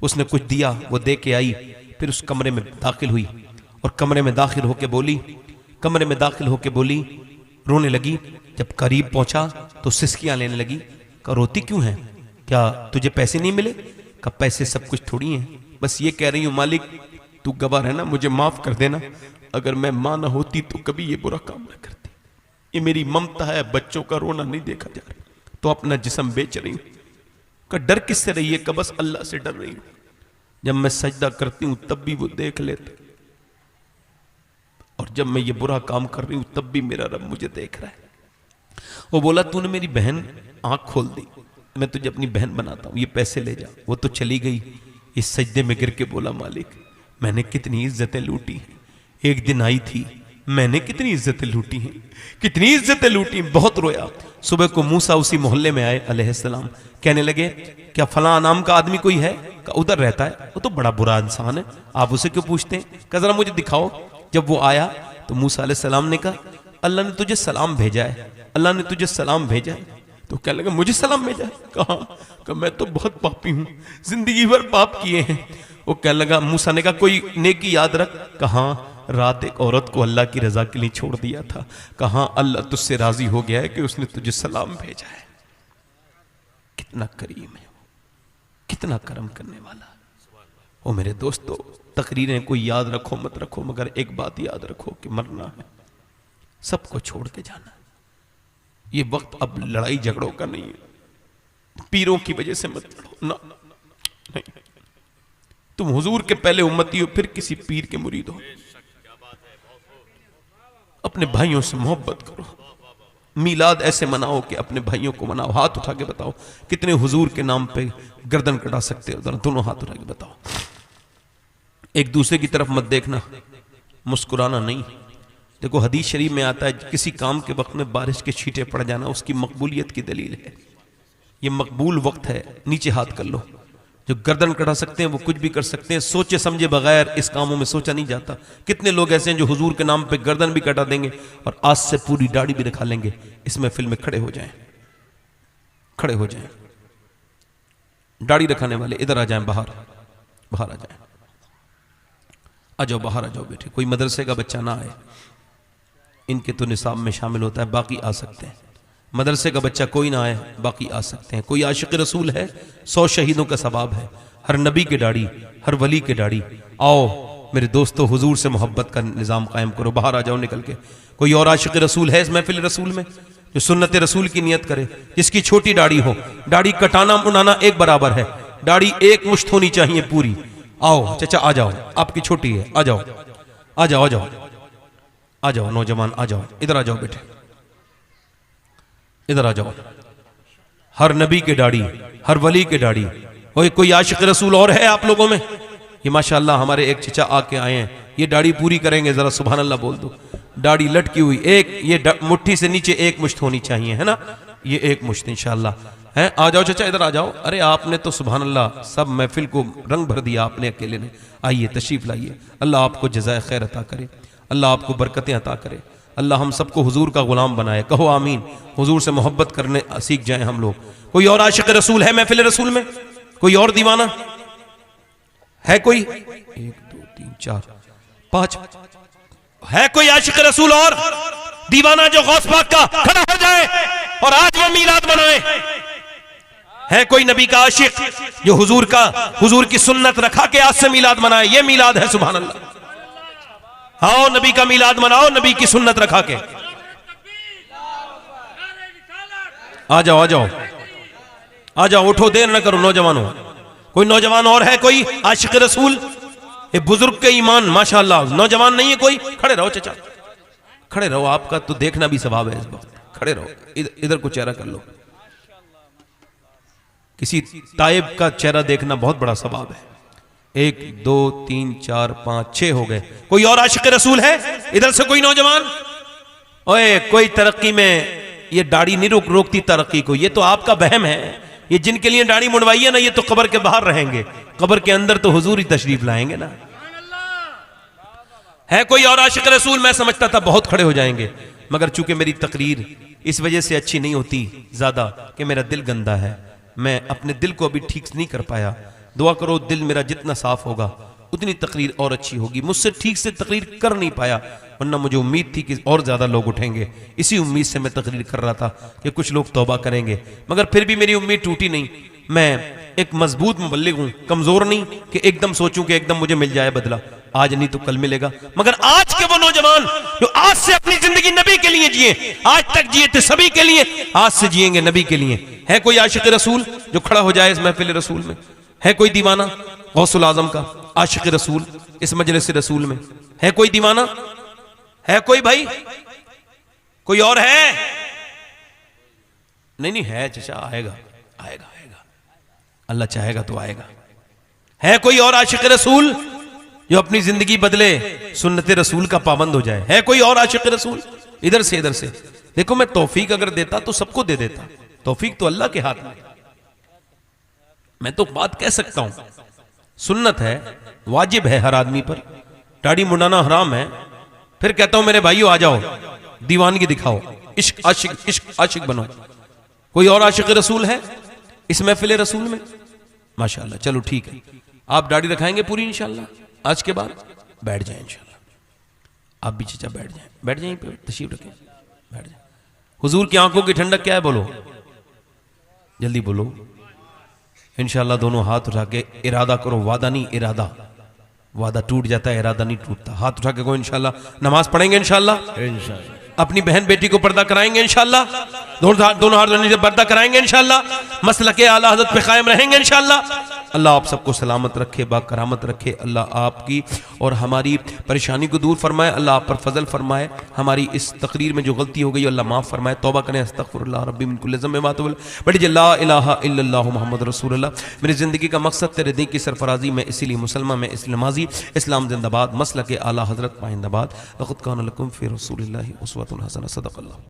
Speaker 3: उसने कुछ दिया, वो दे के आई, फिर उस कमरे में दाखिल हुई और कमरे में दाखिल होके बोली, रोने लगी। जब करीब पहुंचा तो सिसकियां लेने लगी। कहा रोती क्यों है, क्या तुझे पैसे नहीं मिले? कहा पैसे सब कुछ थोड़ी हैं, बस ये कह रही हूं मालिक तू गवाह है ना, मुझे माफ कर देना, अगर मैं मां ना होती तो कभी ये बुरा काम ना करती। ये मेरी ममता है, बच्चों का रोना नहीं देखा जा रहा, तो अपना जिस्म बेच रही हूं। का डर किससे रही है? का बस अल्लाह से डर रही हूं। जब मैं सजदा करती हूं तब भी वो देख लेते, और जब मैं ये बुरा काम कर रही हूं तब भी मेरा रब मुझे देख रहा है। वो बोला तूने मेरी बहन आंख खोल दी, मैं तुझे अपनी बहन बनाता हूं, ये पैसे ले जा। वो तो चली गई। इस सजदे में गिर के बोला मालिक मैंने कितनी इज्जतें लूटी हैं, एक दिन आई थी मैंने कितनी इज्जतें लूटी हैं, कितनी इज्जतें लूटी, बहुत रोया। सुबह को मूसा उसी मोहल्ले में आए अलैहिस्सलाम, कहने लगे क्या फलां नाम का आदमी कोई है? उधर रहता है, वो तो बड़ा बुरा इंसान है, आप उसे क्यों पूछते हैं? कहा जरा मुझे दिखाओ। जब वो आया तो मूसा अलैहिस्सलाम ने कहा अल्लाह ने तुझे सलाम भेजा है, अल्लाह ने तुझे सलाम भेजा है। तो कहने लगा मुझे सलाम भेजा है? कहा मैं तो बहुत पापी हूं, जिंदगी भर पाप किए हैं। वो कहने लगा, मूसा ने कहा कोई नेकी याद रख। कहा रात एक औरत को अल्लाह की रजा के लिए छोड़ दिया था। कहा अल्लाह तुझसे राजी हो गया है कि उसने तुझे सलाम भेजा है। कितना करीम है, कितना करम करने वाला। ओ मेरे दोस्तों, तकरीरें कोई याद रखो मत रखो, मगर एक बात याद रखो कि मरना है, सबको छोड़ के जाना। ये वक्त अब लड़ाई झगड़ों का नहीं है, पीरों की वजह से मत लड़ो ना, नहीं। तुम हुजूर के पहले उम्मती हो, फिर किसी पीर के मुरीद हो। अपने भाइयों से मोहब्बत करो, मीलाद ऐसे मनाओ कि अपने भाइयों को मनाओ। हाथ उठा के बताओ कितने हुजूर के नाम पे गर्दन कटा सकते हो, दोनों हाथ उठा के बताओ। एक दूसरे की तरफ मत देखना, मुस्कुराना नहीं। देखो हदीस शरीफ में आता है किसी काम के वक्त में बारिश के छींटे पड़ जाना उसकी मकबूलियत की दलील है। ये मकबूल वक्त है, नीचे हाथ कर लो। जो गर्दन कटा सकते हैं वो कुछ भी कर सकते हैं, सोचे समझे बगैर इस कामों में सोचा नहीं जाता। कितने लोग ऐसे हैं जो हुजूर के नाम पे गर्दन भी कटा देंगे और आज से पूरी दाढ़ी भी रखा लेंगे। इस महफिल में खड़े हो जाएं, खड़े हो जाएं। दाढ़ी रखाने वाले इधर आ जाएं, बाहर बाहर आ जाएं, आ जाओ बाहर आ जाओ बेटे। कोई मदरसे का बच्चा ना आए, इनके तो निसाब में शामिल होता है, बाकी आ सकते हैं। मदरसे का बच्चा कोई ना आए, बाकी आ सकते हैं। कोई आशिक रसूल है, 100 शहीदों का सवाब है। हर नबी के दाढ़ी, हर वली के दाढ़ी। आओ मेरे दोस्तों, हुजूर से मोहब्बत का निज़ाम कायम करो। बाहर आ जाओ निकल के। कोई और आशिक रसूल है इस महफिल रसूल में जो सुन्नत रसूल की नियत करे, जिसकी छोटी दाढ़ी हो? दाढ़ी कटाना मुड़ाना एक बराबर है, दाढ़ी एक मुश्त होनी चाहिए पूरी। आओ चचा आ जाओ, आपकी छोटी है, आ जाओ आ जाओ आ जाओ आ जाओ। नौजवान आ जाओ, इधर आ जाओ बेटे, इधर आ जाओ। हर नबी के दाढ़ी, हर वली के दाढ़ी। कोई आशिक रसूल और है आप लोगों में? ये माशाअल्लाह हमारे एक चचा आके आए हैं, ये दाढ़ी पूरी करेंगे, जरा सुभान अल्लाह बोल दो। दाढ़ी लटकी हुई, एक ये मुट्ठी से नीचे एक मुश्त होनी चाहिए, है ना? ये एक मुश्त इंशाअल्लाह है। आ जाओ चचा, इधर आ जाओ। अरे आपने तो सुभान अल्लाह सब महफिल को रंग भर दिया आपने अकेले ने। आइए तशरीफ लाइए। अल्लाह आपको जज़ाए खैर अता करे, अल्लाह आपको बरकतें अता करे, अल्लाह हम सबको हुजूर का गुलाम बनाए। कहो आमीन। हुजूर से मोहब्बत करने सीख जाएं हम लोग। कोई और आशिक रसूल है महफिल रसूल में? कोई और दीवाना है? कोई 1 2 3 4 5 है कोई आशिक रसूल और दीवाना जो गौस पाक का खड़ा हो जाए और आज वो मीलाद मनाए? है कोई नबी का आशिक जो हुजूर की सुन्नत रखा के आज से मीलाद मनाए? ये मीलाद है, सुभान अल्लाह। आओ नबी का मीलाद मनाओ, नबी की सुन्नत रखा के। आ जाओ आ जाओ आ जाओ, उठो, देर न करो नौजवानों। कोई नौजवान और है कोई आशिक रसूल? ये बुजुर्ग के ईमान माशाअल्लाह। नौजवान नहीं है कोई? खड़े रहो चचा, खड़े रहो, आपका तो देखना भी सवाब है इस वक्त। खड़े रहो, इधर को चेहरा कर लो। किसी ताइब का चेहरा देखना बहुत बड़ा सवाब है। 1 2 3 4 5 6 हो गए। कोई और आशिक रसूल है? इधर से कोई नौजवान? ओए कोई तरक्की में ये दाढ़ी नहीं रोकती तरक्की को, ये तो आपका वहम है। ये जिनके लिए दाढ़ी मुड़वाई है ना, ये तो कब्र के बाहर रहेंगे, कब्र के अंदर तो हुजूर ही तशरीफ लाएंगे ना। है कोई और आशिक रसूल? मैं समझता था बहुत खड़े हो जाएंगे, मगर चूंकि मेरी तकरीर इस वजह से अच्छी नहीं होती ज्यादा कि मेरा दिल गंदा है, मैं अपने दिल को अभी ठीक नहीं कर पाया। दुआ करो दिल मेरा जितना साफ होगा उतनी तकरीर और अच्छी होगी। मुझसे ठीक से तकरीर कर नहीं पाया, वरना मुझे उम्मीद थी कि और ज्यादा लोग उठेंगे। इसी उम्मीद से मैं तकरीर कर रहा था कि कुछ लोग तौबा करेंगे, मगर फिर भी मेरी उम्मीद टूटी नहीं। मैं एक मजबूत मुबल्लिग हूं, कमजोर नहीं कि एकदम सोचूं कि एकदम मुझे मिल जाए बदला, आज नहीं तो कल मिलेगा। मगर आज के वो नौजवान जो आज से अपनी जिंदगी नबी के लिए जिए, आज तक जिए थे सभी के लिए, आज से जिएंगे नबी के लिए। है कोई आशिक रसूल जो खड़ा हो जाए इस महफिल रसूल में? है कोई दीवाना गौसुल आजम का आशिक रसूल इस मजलिस रसूल में? है कोई दीवाना? है कोई भाई? कोई और है? नहीं नहीं है चचा, आएगा आएगा आएगा, अल्लाह चाहेगा तो आएगा। है कोई और आशिक रसूल जो अपनी जिंदगी बदले, सुन्नत रसूल का पाबंद हो जाए? है कोई और आशिक रसूल? इधर से इधर से देखो, मैं तौफीक अगर देता तो सबको दे देता, तौफीक तो अल्लाह के हाथ में। मैं तो बात कह सकता हूं, सुन्नत है, वाजिब है हर आदमी पर, दाढ़ी मुंडाना हराम है, फिर कहता हूं मेरे भाइयों आ जाओ, दीवानगी दिखाओ, इश्क आशिक बनो। कोई और आशिक रसूल है इस महफिल रसूल में? माशाअल्लाह, चलो ठीक है, आप दाढ़ी रखाएंगे पूरी इंशाअल्लाह आज के बाद? बैठ जाए इंशाअल्लाह, आप भी चचा बैठ जाए पे तशरीफ रखें, बैठ जाए। हुजूर की आंखों की ठंडक क्या है? बोलो जल्दी बोलो। इंशाअल्लाह दोनों हाथ उठा के इरादा करो, वादा नहीं इरादा, वादा टूट जाता है, इरादा नहीं टूटता। हाथ उठा के को इंशाअल्लाह नमाज पढ़ेंगे इंशाअल्लाह, अपनी बहन बेटी को पर्दा कराएंगे इंशाअल्लाह, दोनों हाथ से पर्दा कराएंगे इंशाअल्लाह, मसलक आला हज़रत पे कायम रहेंगे इंशाअल्लाह। अल्लाह आप सबको सलामत रखे, बाकरामत रखे। अल्लाह आपकी और हमारी परेशानी को दूर फरमाए। अल्लाह आप पर फजल फरमाए। हमारी इस तकरीर में जो गलती हो गई अल्लाह माफ़ फरमाए। तौबा करें, अस्तगफिरुल्लाह रब्बी मिन कुल्लि ज़ंबिन व अतूबु इलैह। बड़ी ला इलाहा इल्लल्लाहु मुहम्मद रसूलुल्लाह। मेरी ज़िंदगी का मकसद तेरे दीन की सरफराजी में, इसीलिए मुसलमान में इस्लामाजी, इस्लाम जिंदाबाद, मसलक आला हज़रत पाइंदाबाद। लक़द कान लकुम फ़ी रसूलिल्लाहि उस्वतुन हसनह। सदक़ल्लाह।